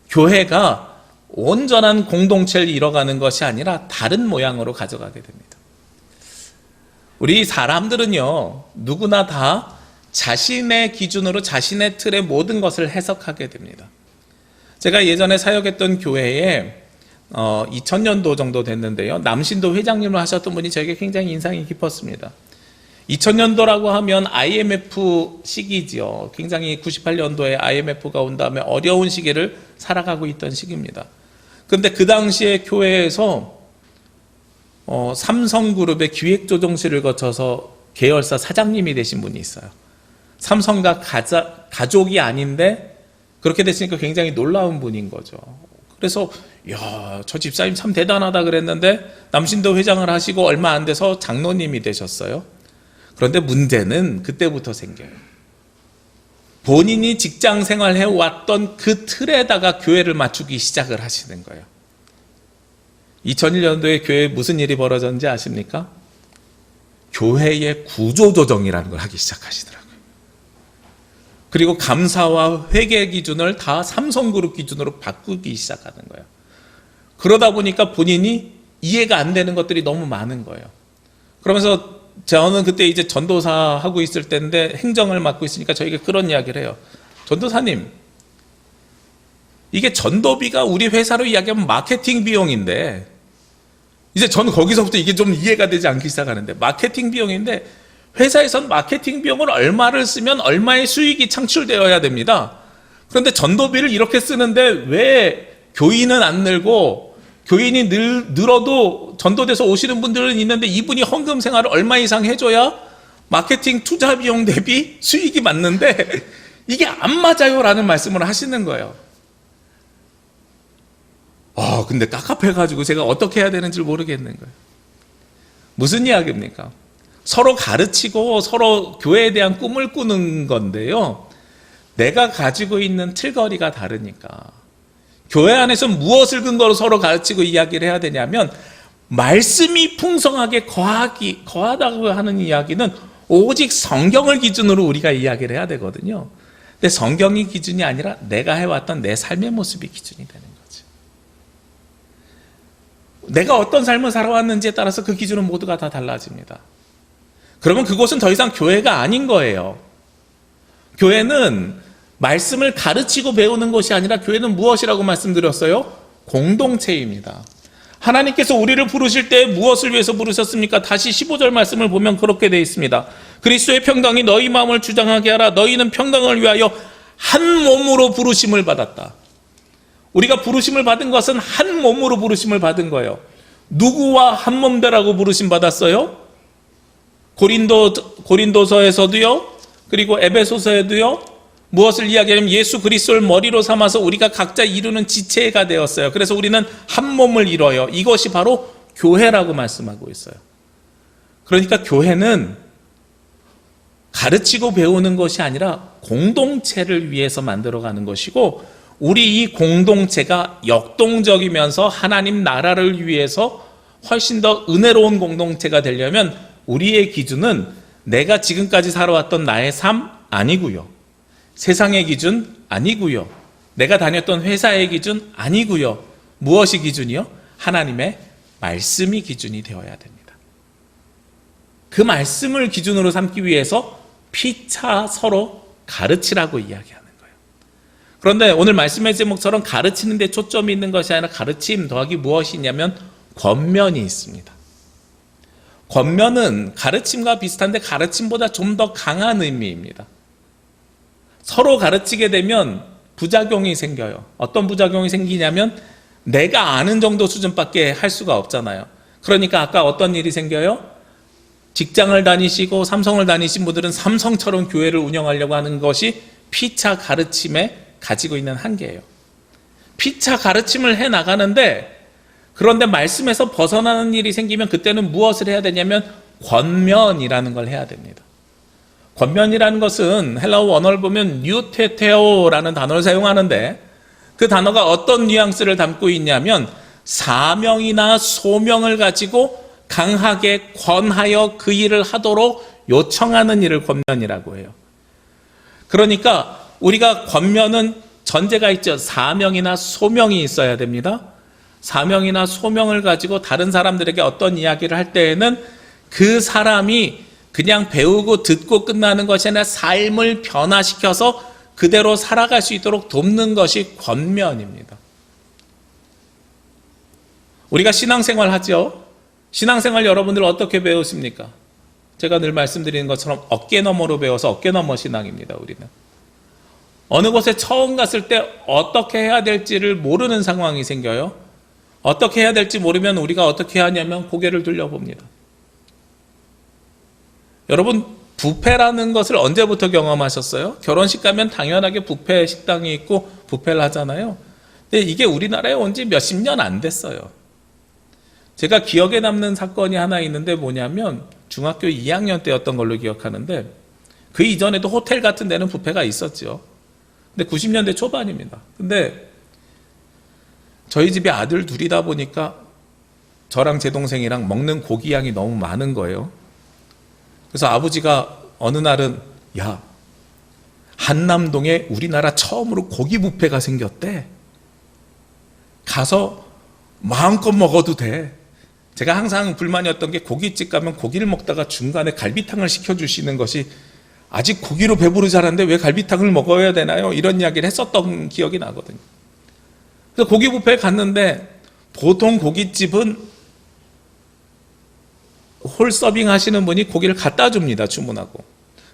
S1: 교회가 온전한 공동체를 이뤄가는 것이 아니라 다른 모양으로 가져가게 됩니다. 우리 사람들은요, 누구나 다 자신의 기준으로 자신의 틀의 모든 것을 해석하게 됩니다. 제가 예전에 사역했던 교회에 2000년도 정도 됐는데요. 남신도 회장님을 하셨던 분이 저에게 굉장히 인상이 깊었습니다. 2000년도라고 하면 IMF 시기지요. 굉장히 98년도에 IMF가 온 다음에 어려운 시기를 살아가고 있던 시기입니다. 그런데 그 당시에 교회에서 삼성그룹의 기획조정실을 거쳐서 계열사 사장님이 되신 분이 있어요. 삼성과 가족이 아닌데 그렇게 됐으니까 굉장히 놀라운 분인 거죠. 그래서 야, 저 집사님 참 대단하다 그랬는데 남신도 회장을 하시고 얼마 안 돼서 장로님이 되셨어요. 그런데 문제는 그때부터 생겨요. 본인이 직장 생활해 왔던 그 틀에다가 교회를 맞추기 시작을 하시는 거예요. 2001년도에 교회에 무슨 일이 벌어졌는지 아십니까? 교회의 구조조정이라는 걸 하기 시작하시더라고요. 그리고 감사와 회계 기준을 다 삼성그룹 기준으로 바꾸기 시작하는 거예요. 그러다 보니까 본인이 이해가 안 되는 것들이 너무 많은 거예요. 그러면서 저는 그때 이제 전도사 하고 있을 때인데 행정을 맡고 있으니까 저에게 그런 이야기를 해요. 전도사님, 이게 전도비가 우리 회사로 이야기하면 마케팅 비용인데, 이제 저는 거기서부터 이게 좀 이해가 되지 않기 시작하는데, 마케팅 비용인데 회사에선 마케팅 비용을 얼마를 쓰면 얼마의 수익이 창출되어야 됩니다. 그런데 전도비를 이렇게 쓰는데 왜 교인은 안 늘고 교인이 늘어도 전도돼서 오시는 분들은 있는데 이분이 헌금 생활을 얼마 이상 해줘야 마케팅 투자 비용 대비 수익이 맞는데 이게 안 맞아요 라는 말씀을 하시는 거예요. 근데 깝깝해가지고 제가 어떻게 해야 되는지 모르겠는 거예요. 무슨 이야기입니까? 서로 가르치고 서로 교회에 대한 꿈을 꾸는 건데요. 내가 가지고 있는 틀거리가 다르니까. 교회 안에서 무엇을 근거로 서로 가르치고 이야기를 해야 되냐면, 말씀이 풍성하게 거하다고 하는 이야기는 오직 성경을 기준으로 우리가 이야기를 해야 되거든요. 근데 성경이 기준이 아니라 내가 해왔던 내 삶의 모습이 기준이 되는 거지. 내가 어떤 삶을 살아왔는지에 따라서 그 기준은 모두가 다 달라집니다. 그러면 그곳은 더 이상 교회가 아닌 거예요. 교회는 말씀을 가르치고 배우는 것이 아니라 교회는 무엇이라고 말씀드렸어요? 공동체입니다. 하나님께서 우리를 부르실 때 무엇을 위해서 부르셨습니까? 다시 15절 말씀을 보면 그렇게 되어 있습니다. 그리스도의 평강이 너희 마음을 주장하게 하라. 너희는 평강을 위하여 한 몸으로 부르심을 받았다. 우리가 부르심을 받은 것은 한 몸으로 부르심을 받은 거예요. 누구와 한 몸되라고 부르심 받았어요? 고린도서에서도요, 그리고 에베소서에도요, 무엇을 이야기하냐면 예수 그리스도를 머리로 삼아서 우리가 각자 이루는 지체가 되었어요. 그래서 우리는 한 몸을 이뤄요. 이것이 바로 교회라고 말씀하고 있어요. 그러니까 교회는 가르치고 배우는 것이 아니라 공동체를 위해서 만들어가는 것이고, 우리 이 공동체가 역동적이면서 하나님 나라를 위해서 훨씬 더 은혜로운 공동체가 되려면 우리의 기준은 내가 지금까지 살아왔던 나의 삶 아니고요, 세상의 기준 아니고요, 내가 다녔던 회사의 기준 아니고요. 무엇이 기준이요? 하나님의 말씀이 기준이 되어야 됩니다. 그 말씀을 기준으로 삼기 위해서 피차 서로 가르치라고 이야기하는 거예요. 그런데 오늘 말씀의 제목처럼 가르치는 데 초점이 있는 것이 아니라 가르침 더하기 무엇이 있냐면 권면이 있습니다. 권면은 가르침과 비슷한데 가르침보다 좀 더 강한 의미입니다. 서로 가르치게 되면 부작용이 생겨요. 어떤 부작용이 생기냐면 내가 아는 정도 수준밖에 할 수가 없잖아요. 그러니까 아까 어떤 일이 생겨요? 직장을 다니시고 삼성을 다니신 분들은 삼성처럼 교회를 운영하려고 하는 것이 피차 가르침에 가지고 있는 한계예요. 피차 가르침을 해나가는데, 그런데 말씀에서 벗어나는 일이 생기면 그때는 무엇을 해야 되냐면 권면이라는 걸 해야 됩니다. 권면이라는 것은 헬라어 원어를 보면 뉴테테오라는 단어를 사용하는데, 그 단어가 어떤 뉘앙스를 담고 있냐면 사명이나 소명을 가지고 강하게 권하여 그 일을 하도록 요청하는 일을 권면이라고 해요. 그러니까 우리가 권면은 전제가 있죠. 사명이나 소명이 있어야 됩니다. 사명이나 소명을 가지고 다른 사람들에게 어떤 이야기를 할 때에는 그 사람이 그냥 배우고 듣고 끝나는 것이 아니라 삶을 변화시켜서 그대로 살아갈 수 있도록 돕는 것이 권면입니다. 우리가 신앙생활 하죠. 신앙생활 여러분들 어떻게 배우십니까? 제가 늘 말씀드리는 것처럼 어깨너머로 배워서 어깨너머 신앙입니다. 우리는 어느 곳에 처음 갔을 때 어떻게 해야 될지를 모르는 상황이 생겨요. 어떻게 해야 될지 모르면 우리가 어떻게 하냐면 고개를 돌려봅니다. 여러분, 뷔페라는 것을 언제부터 경험하셨어요? 결혼식 가면 당연하게 뷔페 식당이 있고 뷔페를 하잖아요. 근데 이게 우리나라에 온 지 몇십 년 안 됐어요. 제가 기억에 남는 사건이 하나 있는데 뭐냐면 중학교 2학년 때였던 걸로 기억하는데 그 이전에도 호텔 같은 데는 뷔페가 있었죠. 근데 90년대 초반입니다. 근데 저희 집에 아들 둘이다 보니까 저랑 제 동생이랑 먹는 고기 양이 너무 많은 거예요. 그래서 아버지가 어느 날은 야, 한남동에 우리나라 처음으로 고기 뷔페가 생겼대. 가서 마음껏 먹어도 돼. 제가 항상 불만이었던 게 고깃집 가면 고기를 먹다가 중간에 갈비탕을 시켜주시는 것이 아직 고기로 배부르지 않았는데 왜 갈비탕을 먹어야 되나요? 이런 이야기를 했었던 기억이 나거든요. 그래서 고기 뷔페에 갔는데 보통 고깃집은 홀 서빙 하시는 분이 고기를 갖다 줍니다. 주문하고.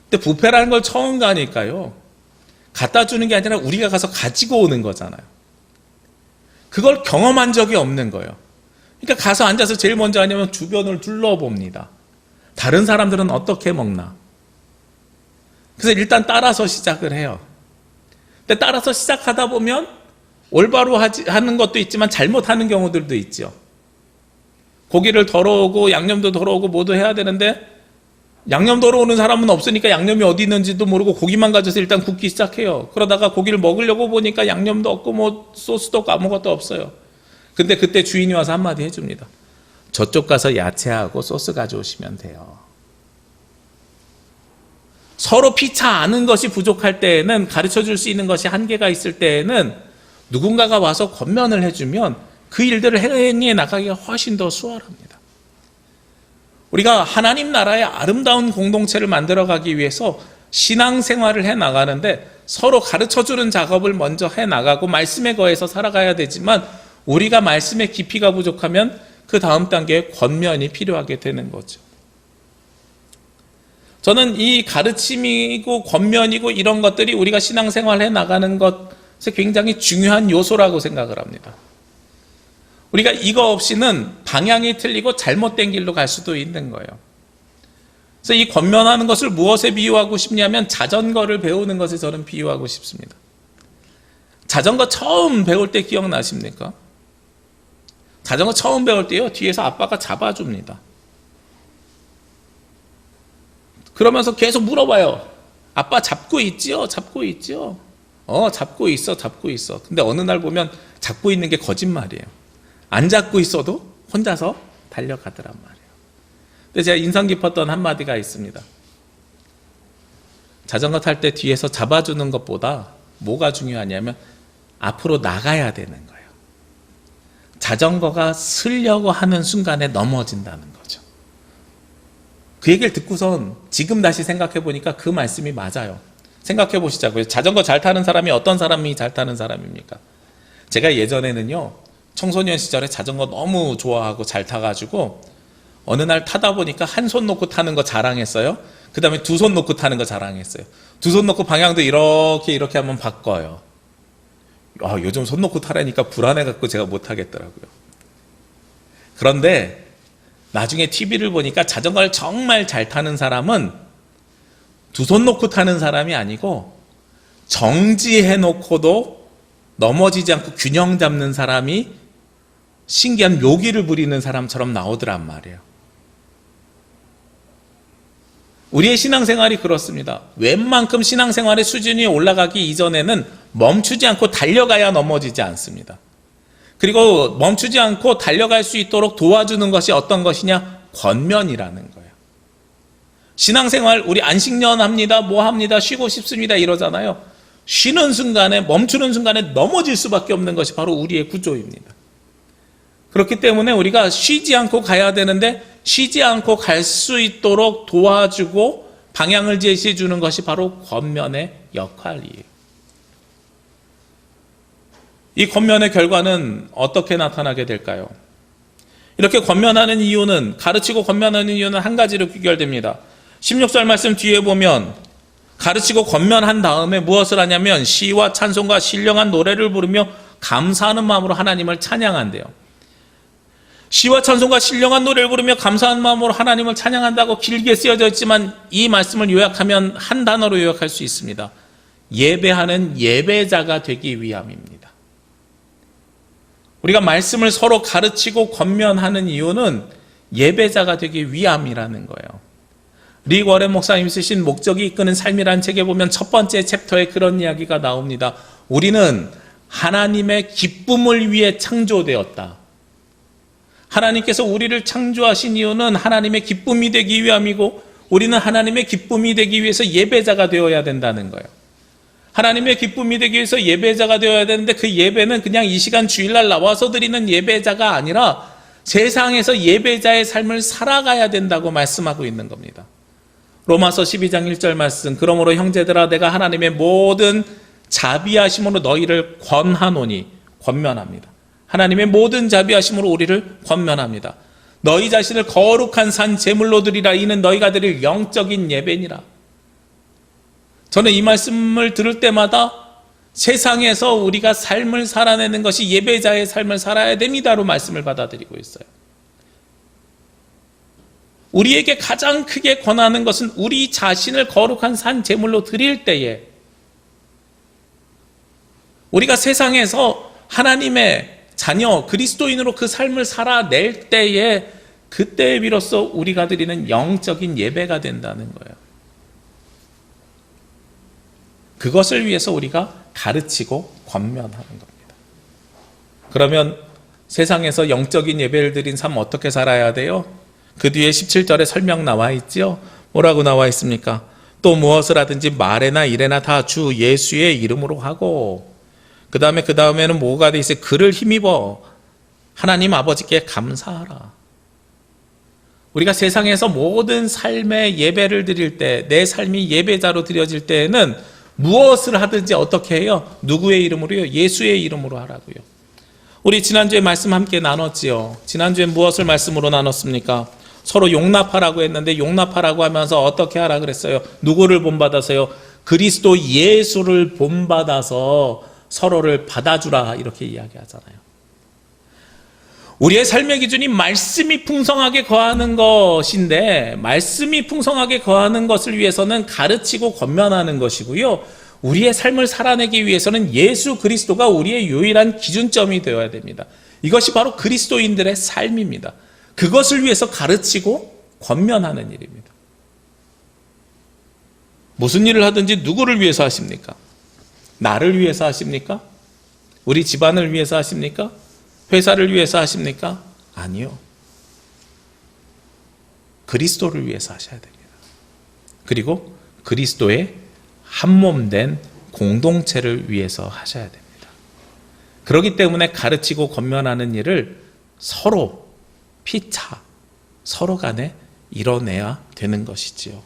S1: 근데 뷔페라는 걸 처음 가니까요. 갖다 주는 게 아니라 우리가 가서 가지고 오는 거잖아요. 그걸 경험한 적이 없는 거예요. 그러니까 가서 앉아서 제일 먼저 하냐면 주변을 둘러봅니다. 다른 사람들은 어떻게 먹나. 그래서 일단 따라서 시작을 해요. 근데 따라서 시작하다 보면 올바로 하는 것도 있지만 잘못하는 경우들도 있죠. 고기를 덜어오고 양념도 덜어오고 모두 해야 되는데 양념 덜어오는 사람은 없으니까 양념이 어디 있는지도 모르고 고기만 가져서 일단 굽기 시작해요. 그러다가 고기를 먹으려고 보니까 양념도 없고 뭐 소스도 없고 아무것도 없어요. 근데 그때 주인이 와서 한마디 해줍니다. 저쪽 가서 야채하고 소스 가져오시면 돼요. 서로 피차 아는 것이 부족할 때에는, 가르쳐 줄 수 있는 것이 한계가 있을 때에는 누군가가 와서 권면을 해주면 그 일들을 행해 나가기가 훨씬 더 수월합니다. 우리가 하나님 나라의 아름다운 공동체를 만들어가기 위해서 신앙생활을 해 나가는데 서로 가르쳐주는 작업을 먼저 해 나가고 말씀에 거해서 살아가야 되지만 우리가 말씀의 깊이가 부족하면 그 다음 단계에 권면이 필요하게 되는 거죠. 저는 이 가르침이고 권면이고 이런 것들이 우리가 신앙생활을 해 나가는 것에 굉장히 중요한 요소라고 생각을 합니다. 우리가 이거 없이는 방향이 틀리고 잘못된 길로 갈 수도 있는 거예요. 그래서 이 권면하는 것을 무엇에 비유하고 싶냐면 자전거를 배우는 것에 저는 비유하고 싶습니다. 자전거 처음 배울 때 기억나십니까? 자전거 처음 배울 때요, 뒤에서 아빠가 잡아줍니다. 그러면서 계속 물어봐요. 아빠 잡고 있지요? 잡고 있지요? 잡고 있어, 잡고 있어. 근데 어느 날 보면 잡고 있는 게 거짓말이에요. 안 잡고 있어도 혼자서 달려가더란 말이에요. 근데 제가 인상 깊었던 한마디가 있습니다. 자전거 탈 때 뒤에서 잡아주는 것보다 뭐가 중요하냐면 앞으로 나가야 되는 거예요. 자전거가 쓰려고 하는 순간에 넘어진다는 거죠. 그 얘기를 듣고선 지금 다시 생각해 보니까 그 말씀이 맞아요. 생각해 보시자고요. 자전거 잘 타는 사람이 어떤 사람이 잘 타는 사람입니까? 제가 예전에는요, 청소년 시절에 자전거 너무 좋아하고 잘 타가지고 어느 날 타다 보니까 한 손 놓고 타는 거 자랑했어요. 그 다음에 두 손 놓고 타는 거 자랑했어요. 두 손 놓고 방향도 이렇게 한번 바꿔요. 요즘 손 놓고 타라니까 불안해갖고 제가 못 하겠더라고요. 그런데 나중에 TV를 보니까 자전거를 정말 잘 타는 사람은 두 손 놓고 타는 사람이 아니고 정지해 놓고도 넘어지지 않고 균형 잡는 사람이 신기한 묘기를 부리는 사람처럼 나오더란 말이에요. 우리의 신앙생활이 그렇습니다. 웬만큼 신앙생활의 수준이 올라가기 이전에는 멈추지 않고 달려가야 넘어지지 않습니다. 그리고 멈추지 않고 달려갈 수 있도록 도와주는 것이 어떤 것이냐? 권면이라는 거예요. 신앙생활 우리 안식년 합니다, 뭐 합니다, 쉬고 싶습니다 이러잖아요. 쉬는 순간에, 멈추는 순간에 넘어질 수밖에 없는 것이 바로 우리의 구조입니다. 그렇기 때문에 우리가 쉬지 않고 가야 되는데 쉬지 않고 갈 수 있도록 도와주고 방향을 제시해 주는 것이 바로 권면의 역할이에요. 이 권면의 결과는 어떻게 나타나게 될까요? 이렇게 권면하는 이유는, 가르치고 권면하는 이유는 한 가지로 귀결됩니다. 16절 말씀 뒤에 보면 가르치고 권면한 다음에 무엇을 하냐면 시와 찬송과 신령한 노래를 부르며 감사하는 마음으로 하나님을 찬양한대요. 시와 찬송과 신령한 노래를 부르며 감사하는 마음으로 하나님을 찬양한다고 길게 쓰여져 있지만 이 말씀을 요약하면 한 단어로 요약할 수 있습니다. 예배하는 예배자가 되기 위함입니다. 우리가 말씀을 서로 가르치고 권면하는 이유는 예배자가 되기 위함이라는 거예요. 리 워렌 목사님이 쓰신 목적이 이끄는 삶이라는 책에 보면 첫 번째 챕터에 그런 이야기가 나옵니다. 우리는 하나님의 기쁨을 위해 창조되었다. 하나님께서 우리를 창조하신 이유는 하나님의 기쁨이 되기 위함이고 우리는 하나님의 기쁨이 되기 위해서 예배자가 되어야 된다는 거예요. 하나님의 기쁨이 되기 위해서 예배자가 되어야 되는데 그 예배는 그냥 이 시간 주일날 나와서 드리는 예배자가 아니라 세상에서 예배자의 삶을 살아가야 된다고 말씀하고 있는 겁니다. 로마서 12장 1절 말씀, 그러므로 형제들아 내가 하나님의 모든 자비하심으로 너희를 권하노니, 권면합니다. 하나님의 모든 자비하심으로 우리를 권면합니다. 너희 자신을 거룩한 산 제물로 드리라. 이는 너희가 드릴 영적인 예배니라. 저는 이 말씀을 들을 때마다 세상에서 우리가 삶을 살아내는 것이 예배자의 삶을 살아야 됩니다로 말씀을 받아들이고 있어요. 우리에게 가장 크게 권하는 것은 우리 자신을 거룩한 산 제물로 드릴 때에 우리가 세상에서 하나님의 자녀 그리스도인으로 그 삶을 살아낼 때에 그때에 비로소 우리가 드리는 영적인 예배가 된다는 거예요. 그것을 위해서 우리가 가르치고 권면하는 겁니다. 그러면 세상에서 영적인 예배를 드린 삶 어떻게 살아야 돼요? 그 뒤에 17절에 설명 나와 있죠. 뭐라고 나와 있습니까? 또 무엇을 하든지 말에나 일에나 다 주 예수의 이름으로 하고, 그 다음에는 뭐가 돼 있어요? 그를 힘입어 하나님 아버지께 감사하라. 우리가 세상에서 모든 삶의 예배를 드릴 때, 내 삶이 예배자로 드려질 때에는 무엇을 하든지 어떻게 해요? 누구의 이름으로요? 예수의 이름으로 하라고요. 우리 지난주에 말씀 함께 나눴지요. 지난주에 무엇을 말씀으로 나눴습니까? 서로 용납하라고 했는데 용납하라고 하면서 어떻게 하라 그랬어요? 누구를 본받아서요? 그리스도 예수를 본받아서 서로를 받아주라, 이렇게 이야기하잖아요. 우리의 삶의 기준이 말씀이 풍성하게 거하는 것인데, 말씀이 풍성하게 거하는 것을 위해서는 가르치고 권면하는 것이고요, 우리의 삶을 살아내기 위해서는 예수 그리스도가 우리의 유일한 기준점이 되어야 됩니다. 이것이 바로 그리스도인들의 삶입니다. 그것을 위해서 가르치고 권면하는 일입니다. 무슨 일을 하든지 누구를 위해서 하십니까? 나를 위해서 하십니까? 우리 집안을 위해서 하십니까? 회사를 위해서 하십니까? 아니요. 그리스도를 위해서 하셔야 됩니다. 그리고 그리스도의 한몸된 공동체를 위해서 하셔야 됩니다. 그렇기 때문에 가르치고 권면하는 일을 서로 피차, 서로 간에 이뤄내야 되는 것이지요.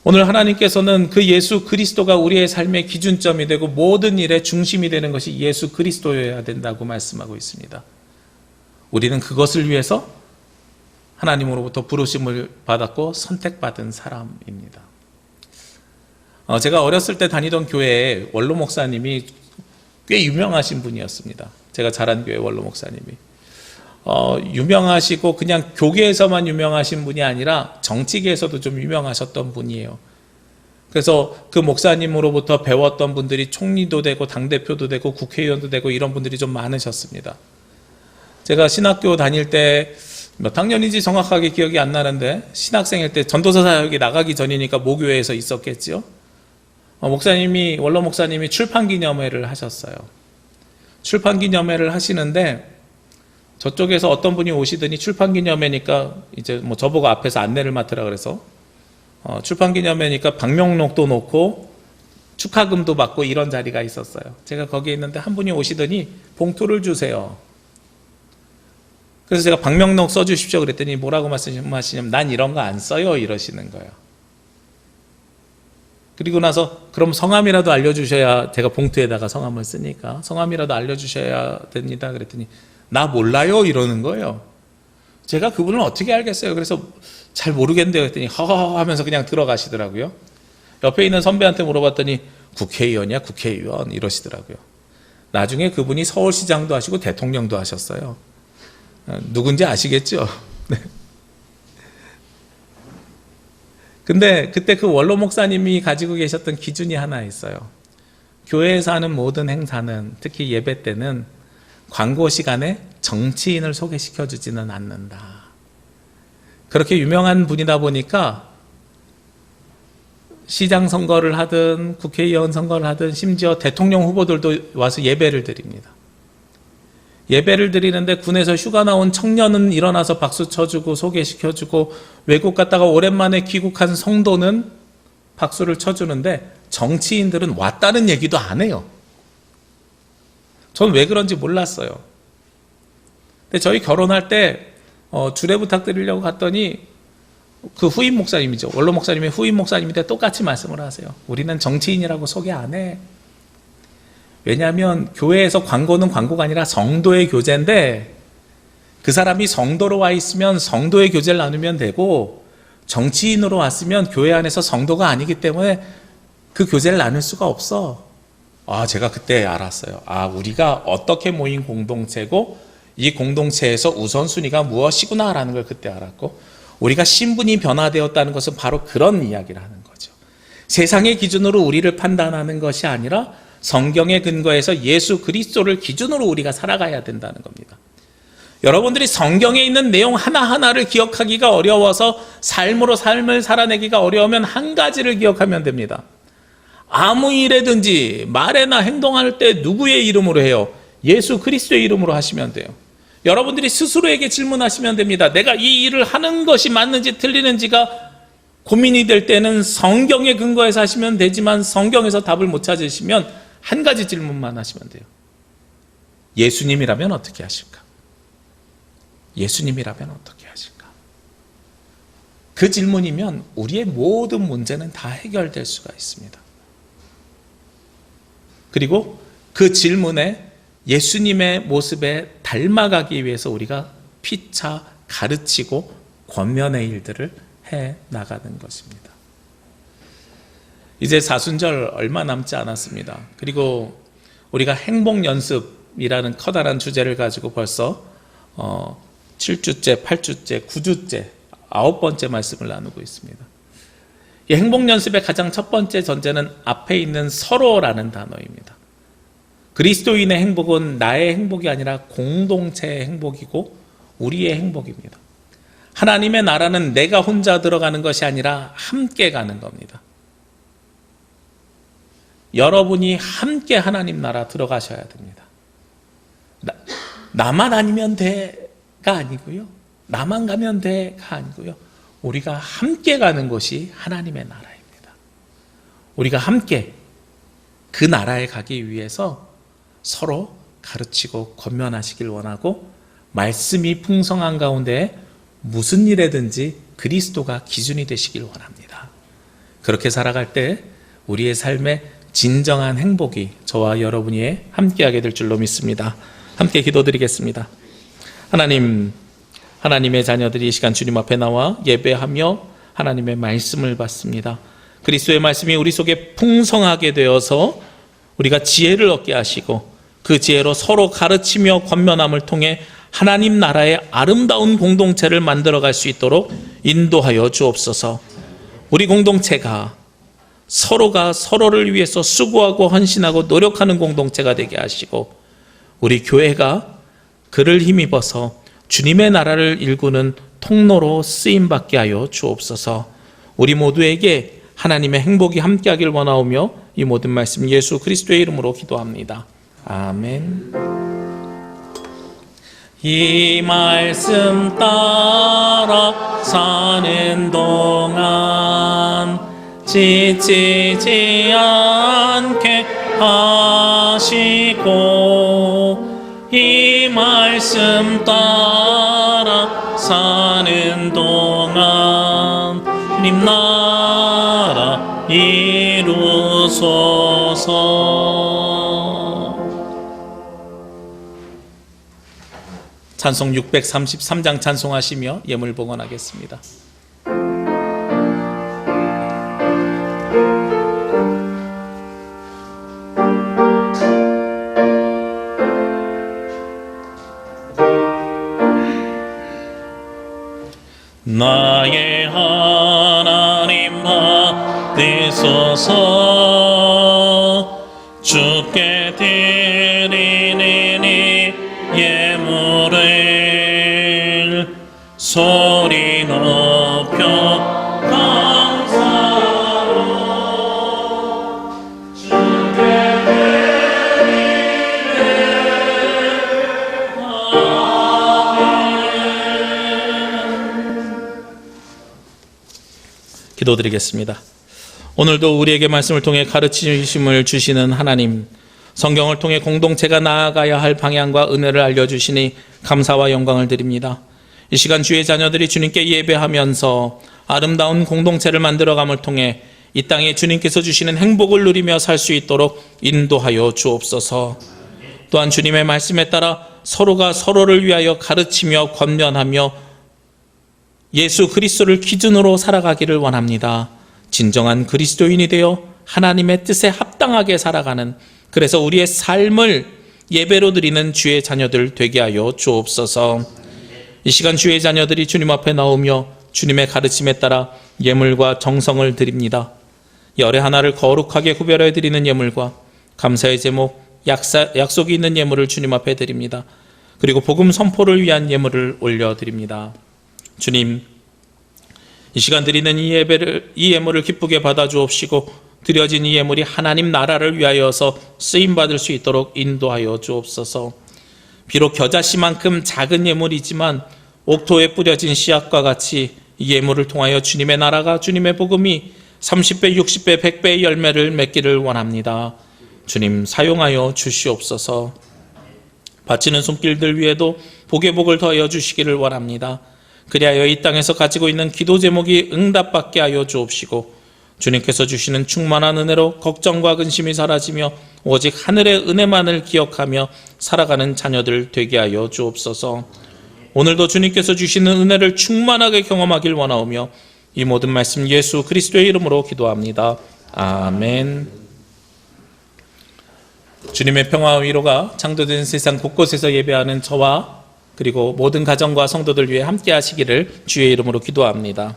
S1: 오늘 하나님께서는 그 예수 그리스도가 우리의 삶의 기준점이 되고 모든 일의 중심이 되는 것이 예수 그리스도여야 된다고 말씀하고 있습니다. 우리는 그것을 위해서 하나님으로부터 부르심을 받았고 선택받은 사람입니다. 제가 어렸을 때 다니던 교회에 원로 목사님이 꽤 유명하신 분이었습니다. 제가 자란 교회 원로 목사님이. 유명하시고 그냥 교계에서만 유명하신 분이 아니라 정치계에서도 좀 유명하셨던 분이에요. 그래서 그 목사님으로부터 배웠던 분들이 총리도 되고 당대표도 되고 국회의원도 되고 이런 분들이 좀 많으셨습니다. 제가 신학교 다닐 때 몇 학년인지 정확하게 기억이 안 나는데 신학생일 때 전도서 사역이 나가기 전이니까 모교회에서 있었겠죠. 목사님이, 원로 목사님이 출판기념회를 하셨어요. 출판기념회를 하시는데 저쪽에서 어떤 분이 오시더니 출판기념회니까 이제 뭐 저보고 앞에서 안내를 맡으라 그래서 출판기념회니까 방명록도 놓고 축하금도 받고 이런 자리가 있었어요. 제가 거기에 있는데 한 분이 오시더니 봉투를 주세요. 그래서 제가 방명록 써주십시오 그랬더니 뭐라고 말씀하시냐면 난 이런 거 안 써요 이러시는 거예요. 그리고 나서 그럼 성함이라도 알려주셔야, 제가 봉투에다가 성함을 쓰니까 성함이라도 알려주셔야 됩니다 그랬더니 나 몰라요 이러는 거예요. 제가 그분을 어떻게 알겠어요. 그래서 잘 모르겠는데요 했더니 허허허 하면서 그냥 들어가시더라고요. 옆에 있는 선배한테 물어봤더니 국회의원이야 국회의원 이러시더라고요. 나중에 그분이 서울시장도 하시고 대통령도 하셨어요. 누군지 아시겠죠? 네. 근데 그때 그 원로 목사님이 가지고 계셨던 기준이 하나 있어요. 교회에서 하는 모든 행사는, 특히 예배 때는 광고 시간에 정치인을 소개시켜 주지는 않는다. 그렇게 유명한 분이다 보니까 시장 선거를 하든 국회의원 선거를 하든 심지어 대통령 후보들도 와서 예배를 드립니다. 예배를 드리는데 군에서 휴가 나온 청년은 일어나서 박수 쳐주고 소개시켜주고, 외국 갔다가 오랜만에 귀국한 성도는 박수를 쳐주는데 정치인들은 왔다는 얘기도 안 해요. 전 왜 그런지 몰랐어요. 근데 저희 결혼할 때 주례 부탁드리려고 갔더니 그 후임 목사님이죠. 원로 목사님의 후임 목사님인데 똑같이 말씀을 하세요. 우리는 정치인이라고 소개 안 해. 왜냐하면 교회에서 광고는 광고가 아니라 성도의 교제인데, 그 사람이 성도로 와 있으면 성도의 교제를 나누면 되고, 정치인으로 왔으면 교회 안에서 성도가 아니기 때문에 그 교제를 나눌 수가 없어. 제가 그때 알았어요. 우리가 어떻게 모인 공동체고 이 공동체에서 우선순위가 무엇이구나라는 걸 그때 알았고, 우리가 신분이 변화되었다는 것은 바로 그런 이야기를 하는 거죠. 세상의 기준으로 우리를 판단하는 것이 아니라 성경의 근거에서 예수 그리스도를 기준으로 우리가 살아가야 된다는 겁니다. 여러분들이 성경에 있는 내용 하나하나를 기억하기가 어려워서 삶으로 삶을 살아내기가 어려우면 한 가지를 기억하면 됩니다. 아무 일에든지 말에나 행동할 때 누구의 이름으로 해요? 예수 그리스도의 이름으로 하시면 돼요. 여러분들이 스스로에게 질문하시면 됩니다. 내가 이 일을 하는 것이 맞는지 틀리는지가 고민이 될 때는 성경의 근거에서 하시면 되지만, 성경에서 답을 못 찾으시면 한 가지 질문만 하시면 돼요. 예수님이라면 어떻게 하실까? 예수님이라면 어떻게 하실까? 그 질문이면 우리의 모든 문제는 다 해결될 수가 있습니다. 그리고 그 질문에 예수님의 모습에 닮아가기 위해서 우리가 피차 가르치고 권면의 일들을 해 나가는 것입니다. 이제 사순절 얼마 남지 않았습니다. 그리고 우리가 행복연습이라는 커다란 주제를 가지고 벌써 7주째, 8주째, 9주째, 9번째 말씀을 나누고 있습니다. 이 행복연습의 가장 첫 번째 전제는 앞에 있는 서로라는 단어입니다. 그리스도인의 행복은 나의 행복이 아니라 공동체의 행복이고 우리의 행복입니다. 하나님의 나라는 내가 혼자 들어가는 것이 아니라 함께 가는 겁니다. 여러분이 함께 하나님 나라 들어가셔야 됩니다. 나만 아니면 돼가 아니고요. 나만 가면 돼가 아니고요. 우리가 함께 가는 것이 하나님의 나라입니다. 우리가 함께 그 나라에 가기 위해서 서로 가르치고 권면하시길 원하고, 말씀이 풍성한 가운데 무슨 일에든지 그리스도가 기준이 되시길 원합니다. 그렇게 살아갈 때 우리의 삶에 진정한 행복이 저와 여러분이 함께하게 될 줄로 믿습니다. 함께 기도드리겠습니다. 하나님, 하나님의 자녀들이 이 시간 주님 앞에 나와 예배하며 하나님의 말씀을 받습니다. 그리스도의 말씀이 우리 속에 풍성하게 되어서 우리가 지혜를 얻게 하시고, 그 지혜로 서로 가르치며 권면함을 통해 하나님 나라의 아름다운 공동체를 만들어갈 수 있도록 인도하여 주옵소서. 우리 공동체가 서로가 서로를 위해서 수고하고 헌신하고 노력하는 공동체가 되게 하시고, 우리 교회가 그를 힘입어서 주님의 나라를 일구는 통로로 쓰임받게 하여 주옵소서. 우리 모두에게 하나님의 행복이 함께하길 원하오며 이 모든 말씀 예수 그리스도의 이름으로 기도합니다. 아멘.
S2: 이 말씀 따라 사는 동안 지치지 않게 하시고, 이 말씀 따라 사는 동안 주님 나라 이루소서.
S1: 찬송 633장 찬송하시며 예물 봉헌하겠습니다.
S2: 나의 하나님 받으소서. 주께 드리는 이 예물을 소리 높여 감사로 주께
S1: 기도드리겠습니다. 오늘도 우리에게 말씀을 통해 가르치심을 주시는 하나님, 성경을 통해 공동체가 나아가야 할 방향과 은혜를 알려주시니 감사와 영광을 드립니다. 이 시간 주의 자녀들이 주님께 예배하면서 아름다운 공동체를 만들어감을 통해 이 땅에 주님께서 주시는 행복을 누리며 살 수 있도록 인도하여 주옵소서. 또한 주님의 말씀에 따라 서로가 서로를 위하여 가르치며 권면하며 예수 그리스도를 기준으로 살아가기를 원합니다. 진정한 그리스도인이 되어 하나님의 뜻에 합당하게 살아가는, 그래서 우리의 삶을 예배로 드리는 주의 자녀들 되게 하여 주옵소서. 이 시간 주의 자녀들이 주님 앞에 나오며 주님의 가르침에 따라 예물과 정성을 드립니다. 열의 하나를 거룩하게 구별해 드리는 예물과 감사의 제목, 약속이 있는 예물을 주님 앞에 드립니다. 그리고 복음 선포를 위한 예물을 올려드립니다. 주님, 이 시간 드리는 이 예물을 기쁘게 받아 주옵시고 드려진 이 예물이 하나님 나라를 위하여서 쓰임받을 수 있도록 인도하여 주옵소서. 비록 겨자씨만큼 작은 예물이지만 옥토에 뿌려진 씨앗과 같이 이 예물을 통하여 주님의 나라가, 주님의 복음이 30배, 60배, 100배의 열매를 맺기를 원합니다. 주님, 사용하여 주시옵소서. 바치는 손길들 위에도 복의 복을 더하여 주시기를 원합니다. 그리하여 이 땅에서 가지고 있는 기도 제목이 응답받게 하여 주옵시고 주님께서 주시는 충만한 은혜로 걱정과 근심이 사라지며 오직 하늘의 은혜만을 기억하며 살아가는 자녀들 되게 하여 주옵소서. 오늘도 주님께서 주시는 은혜를 충만하게 경험하길 원하오며 이 모든 말씀 예수 그리스도의 이름으로 기도합니다. 아멘. 주님의 평화와 위로가 창조된 세상 곳곳에서 예배하는 저와 그리고 모든 가정과 성도들 위해 함께 하시기를 주의 이름으로 기도합니다.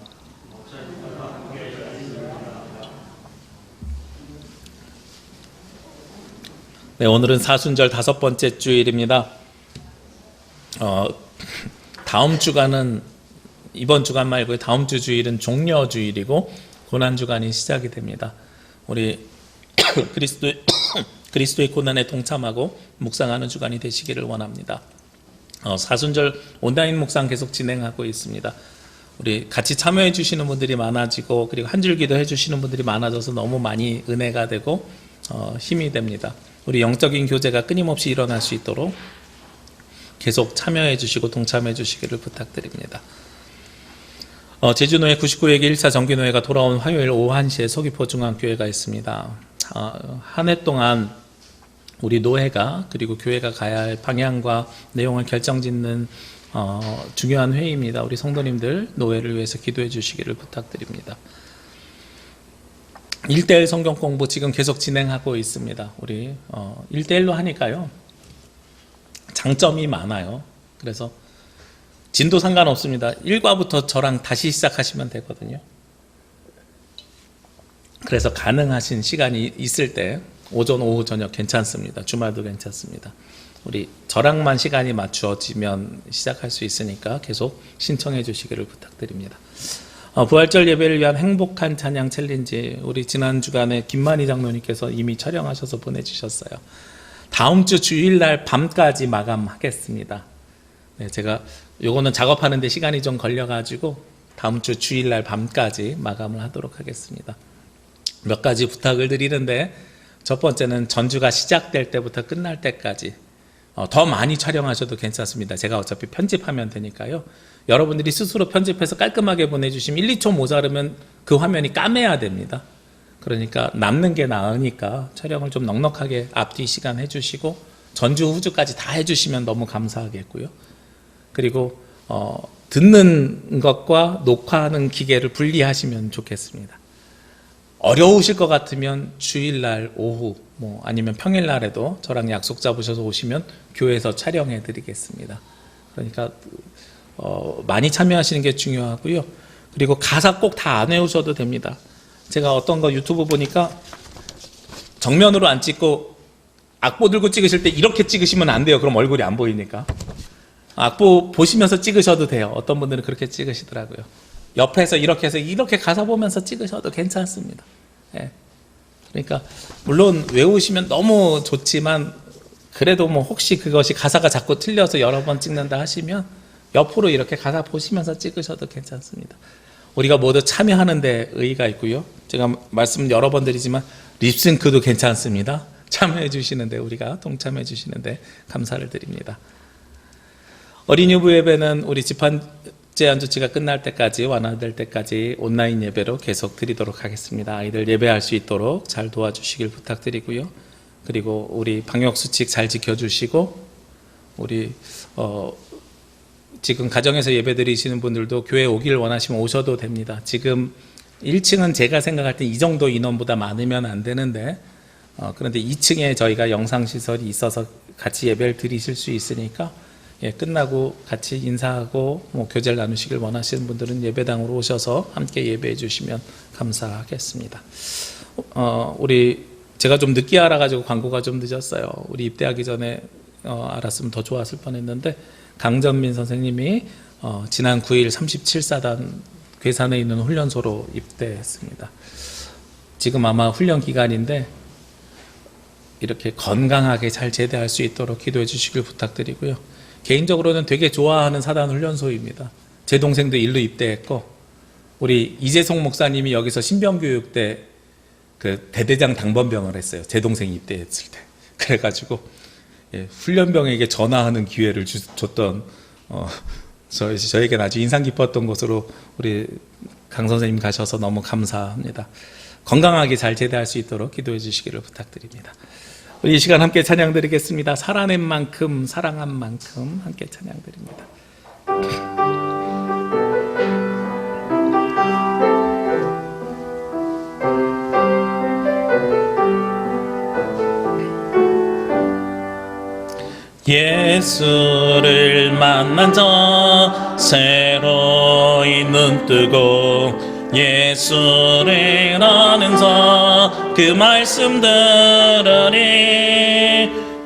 S1: 네, 오늘은 사순절 5번째 주일입니다. 다음 주간은, 이번 주간 말고 다음 주 주일은 종려 주일이고 고난 주간이 시작이 됩니다. 우리 그리스도의 고난에 동참하고 묵상하는 주간이 되시기를 원합니다. 사순절 온라인 묵상 계속 진행하고 있습니다. 우리 같이 참여해 주시는 분들이 많아지고 그리고 한 줄 기도해 주시는 분들이 많아져서 너무 많이 은혜가 되고 힘이 됩니다. 우리 영적인 교제가 끊임없이 일어날 수 있도록 계속 참여해 주시고 동참해 주시기를 부탁드립니다. 제주노회 99회기 1차 정기노회가 돌아온 화요일 오후 1시에 서귀포 중앙교회가 있습니다. 한 해 동안 우리 노회가 그리고 교회가 가야 할 방향과 내용을 결정짓는 중요한 회의입니다. 우리 성도님들 노회를 위해서 기도해 주시기를 부탁드립니다. 1대1 성경 공부 지금 계속 진행하고 있습니다. 우리 1대1로 하니까요 장점이 많아요. 그래서 진도 상관없습니다. 1과부터 저랑 다시 시작하시면 되거든요. 그래서 가능하신 시간이 있을 때 오전, 오후, 저녁 괜찮습니다. 주말도 괜찮습니다. 우리 저랑만 시간이 맞추어지면 시작할 수 있으니까 계속 신청해 주시기를 부탁드립니다. 부활절 예배를 위한 행복한 찬양 챌린지, 우리 지난 주간에 김만희 장로님께서 이미 촬영하셔서 보내주셨어요. 다음 주 주일날 밤까지 마감하겠습니다. 네, 제가 요거는 작업하는데 시간이 좀 걸려가지고 다음 주 주일날 밤까지 마감을 하도록 하겠습니다. 몇 가지 부탁을 드리는데, 첫 번째는 전주가 시작될 때부터 끝날 때까지 더 많이 촬영하셔도 괜찮습니다. 제가 어차피 편집하면 되니까요. 여러분들이 스스로 편집해서 깔끔하게 보내주시면 1, 2초 모자르면 그 화면이 까매야 됩니다. 그러니까 남는 게 나으니까 촬영을 좀 넉넉하게 앞뒤 시간 해주시고 전주 후주까지 다 해주시면 너무 감사하겠고요. 그리고 듣는 것과 녹화하는 기계를 분리하시면 좋겠습니다. 어려우실 것 같으면 주일날 오후 아니면 평일날에도 저랑 약속 잡으셔서 오시면 교회에서 촬영해 드리겠습니다. 그러니까 많이 참여하시는 게 중요하고요. 그리고 가사 꼭 다 안 외우셔도 됩니다. 제가 어떤 거 유튜브 보니까 정면으로 안 찍고 악보 들고 찍으실 때 이렇게 찍으시면 안 돼요. 그럼 얼굴이 안 보이니까. 악보 보시면서 찍으셔도 돼요. 어떤 분들은 그렇게 찍으시더라고요. 옆에서 이렇게 해서 이렇게 가사 보면서 찍으셔도 괜찮습니다. 예. 그러니까 물론 외우시면 너무 좋지만 그래도 혹시 그것이 가사가 자꾸 틀려서 여러 번 찍는다 하시면 옆으로 이렇게 가사 보시면서 찍으셔도 괜찮습니다. 우리가 모두 참여하는 데 의의가 있고요. 제가 말씀 여러 번 드리지만 립싱크도 괜찮습니다. 참여해 주시는데 우리가 동참해 주시는데 감사를 드립니다. 어린이 부 예배는 우리 집안 제한 조치가 끝날 때까지 완화될 때까지 온라인 예배로 계속 드리도록 하겠습니다. 아이들 예배할 수 있도록 잘 도와주시길 부탁드리고요. 그리고 우리 방역 수칙 잘 지켜주시고 우리 지금 가정에서 예배 드리시는 분들도 교회 오길 원하시면 오셔도 됩니다. 지금 1층은 제가 생각할 때 이 정도 인원보다 많으면 안 되는데 그런데 2층에 저희가 영상시설이 있어서 같이 예배를 드리실 수 있으니까 끝나고 같이 인사하고 교제를 나누시길 원하시는 분들은 예배당으로 오셔서 함께 예배해 주시면 감사하겠습니다. 제가 좀 늦게 알아가지고 광고가 좀 늦었어요. 우리 입대하기 전에 알았으면 더 좋았을 뻔했는데 강전민 선생님이 지난 9일 37사단 괴산에 있는 훈련소로 입대했습니다. 지금 아마 훈련 기간인데 이렇게 건강하게 잘 제대할 수 있도록 기도해 주시길 부탁드리고요. 개인적으로는 되게 좋아하는 사단 훈련소입니다. 제 동생도 일로 입대했고 우리 이재송 목사님이 여기서 신병교육대 그 대대장 당번병을 했어요. 제 동생이 입대했을 때. 그래가지고 훈련병에게 전화하는 기회를 줬던 저에게는 아주 인상 깊었던 곳으로 우리 강 선생님 가셔서 너무 감사합니다. 건강하게 잘 제대할 수 있도록 기도해 주시기를 부탁드립니다. 우리 이 시간 함께 찬양 드리겠습니다. 살아낸 만큼 사랑한 만큼 함께 찬양 드립니다.
S2: 예수를 만난 자 새로이 눈뜨고 예수를 아는 자 그 말씀 들으니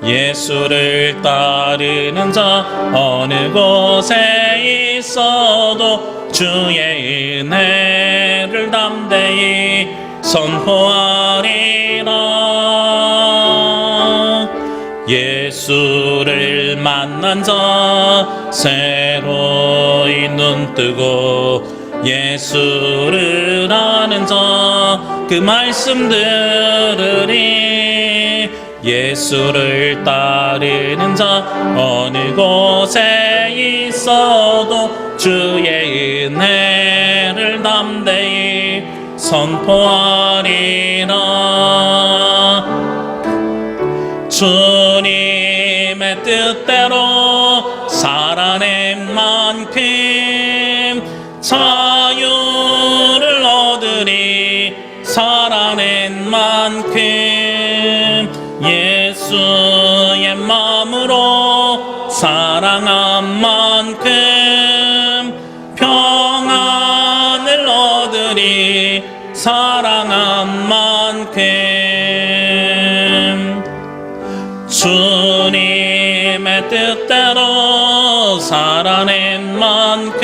S2: 예수를 따르는 자 어느 곳에 있어도 주의 은혜를 담대히 선포하리라. 예수를 만난 자 새로이 눈뜨고 예수를 아는 자 그 말씀 들으니 예수를 따르는 자 어느 곳에 있어도 주의 은혜를 담대히 선포하리라. 주님의 뜻대로 살아낸 만큼 자유를 얻으리. 살아낸 만큼 예수의 마음으로 사랑한 만큼 평안을 얻으리. 사랑한 만큼 주님의 뜻대로 살아낸 만큼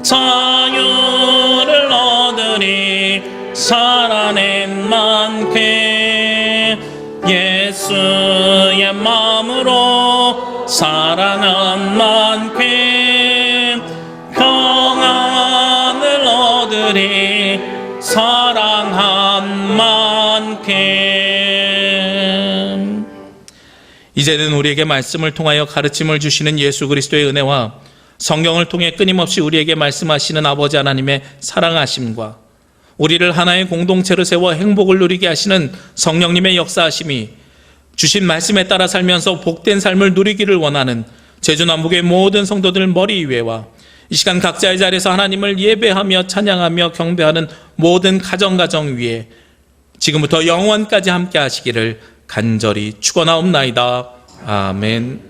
S2: 자유를 얻으리. 살아낸 만큼 예수의 마음으로 사랑한 만큼 평안을 얻으리. 사랑한 만큼.
S1: 이제는 우리에게 말씀을 통하여 가르침을 주시는 예수 그리스도의 은혜와 성경을 통해 끊임없이 우리에게 말씀하시는 아버지 하나님의 사랑하심과 우리를 하나의 공동체로 세워 행복을 누리게 하시는 성령님의 역사하심이 주신 말씀에 따라 살면서 복된 삶을 누리기를 원하는 제주 남북의 모든 성도들 머리 위에와 이 시간 각자의 자리에서 하나님을 예배하며 찬양하며 경배하는 모든 가정 위에 지금부터 영원까지 함께 하시기를 간절히 축원하옵나이다. 아멘.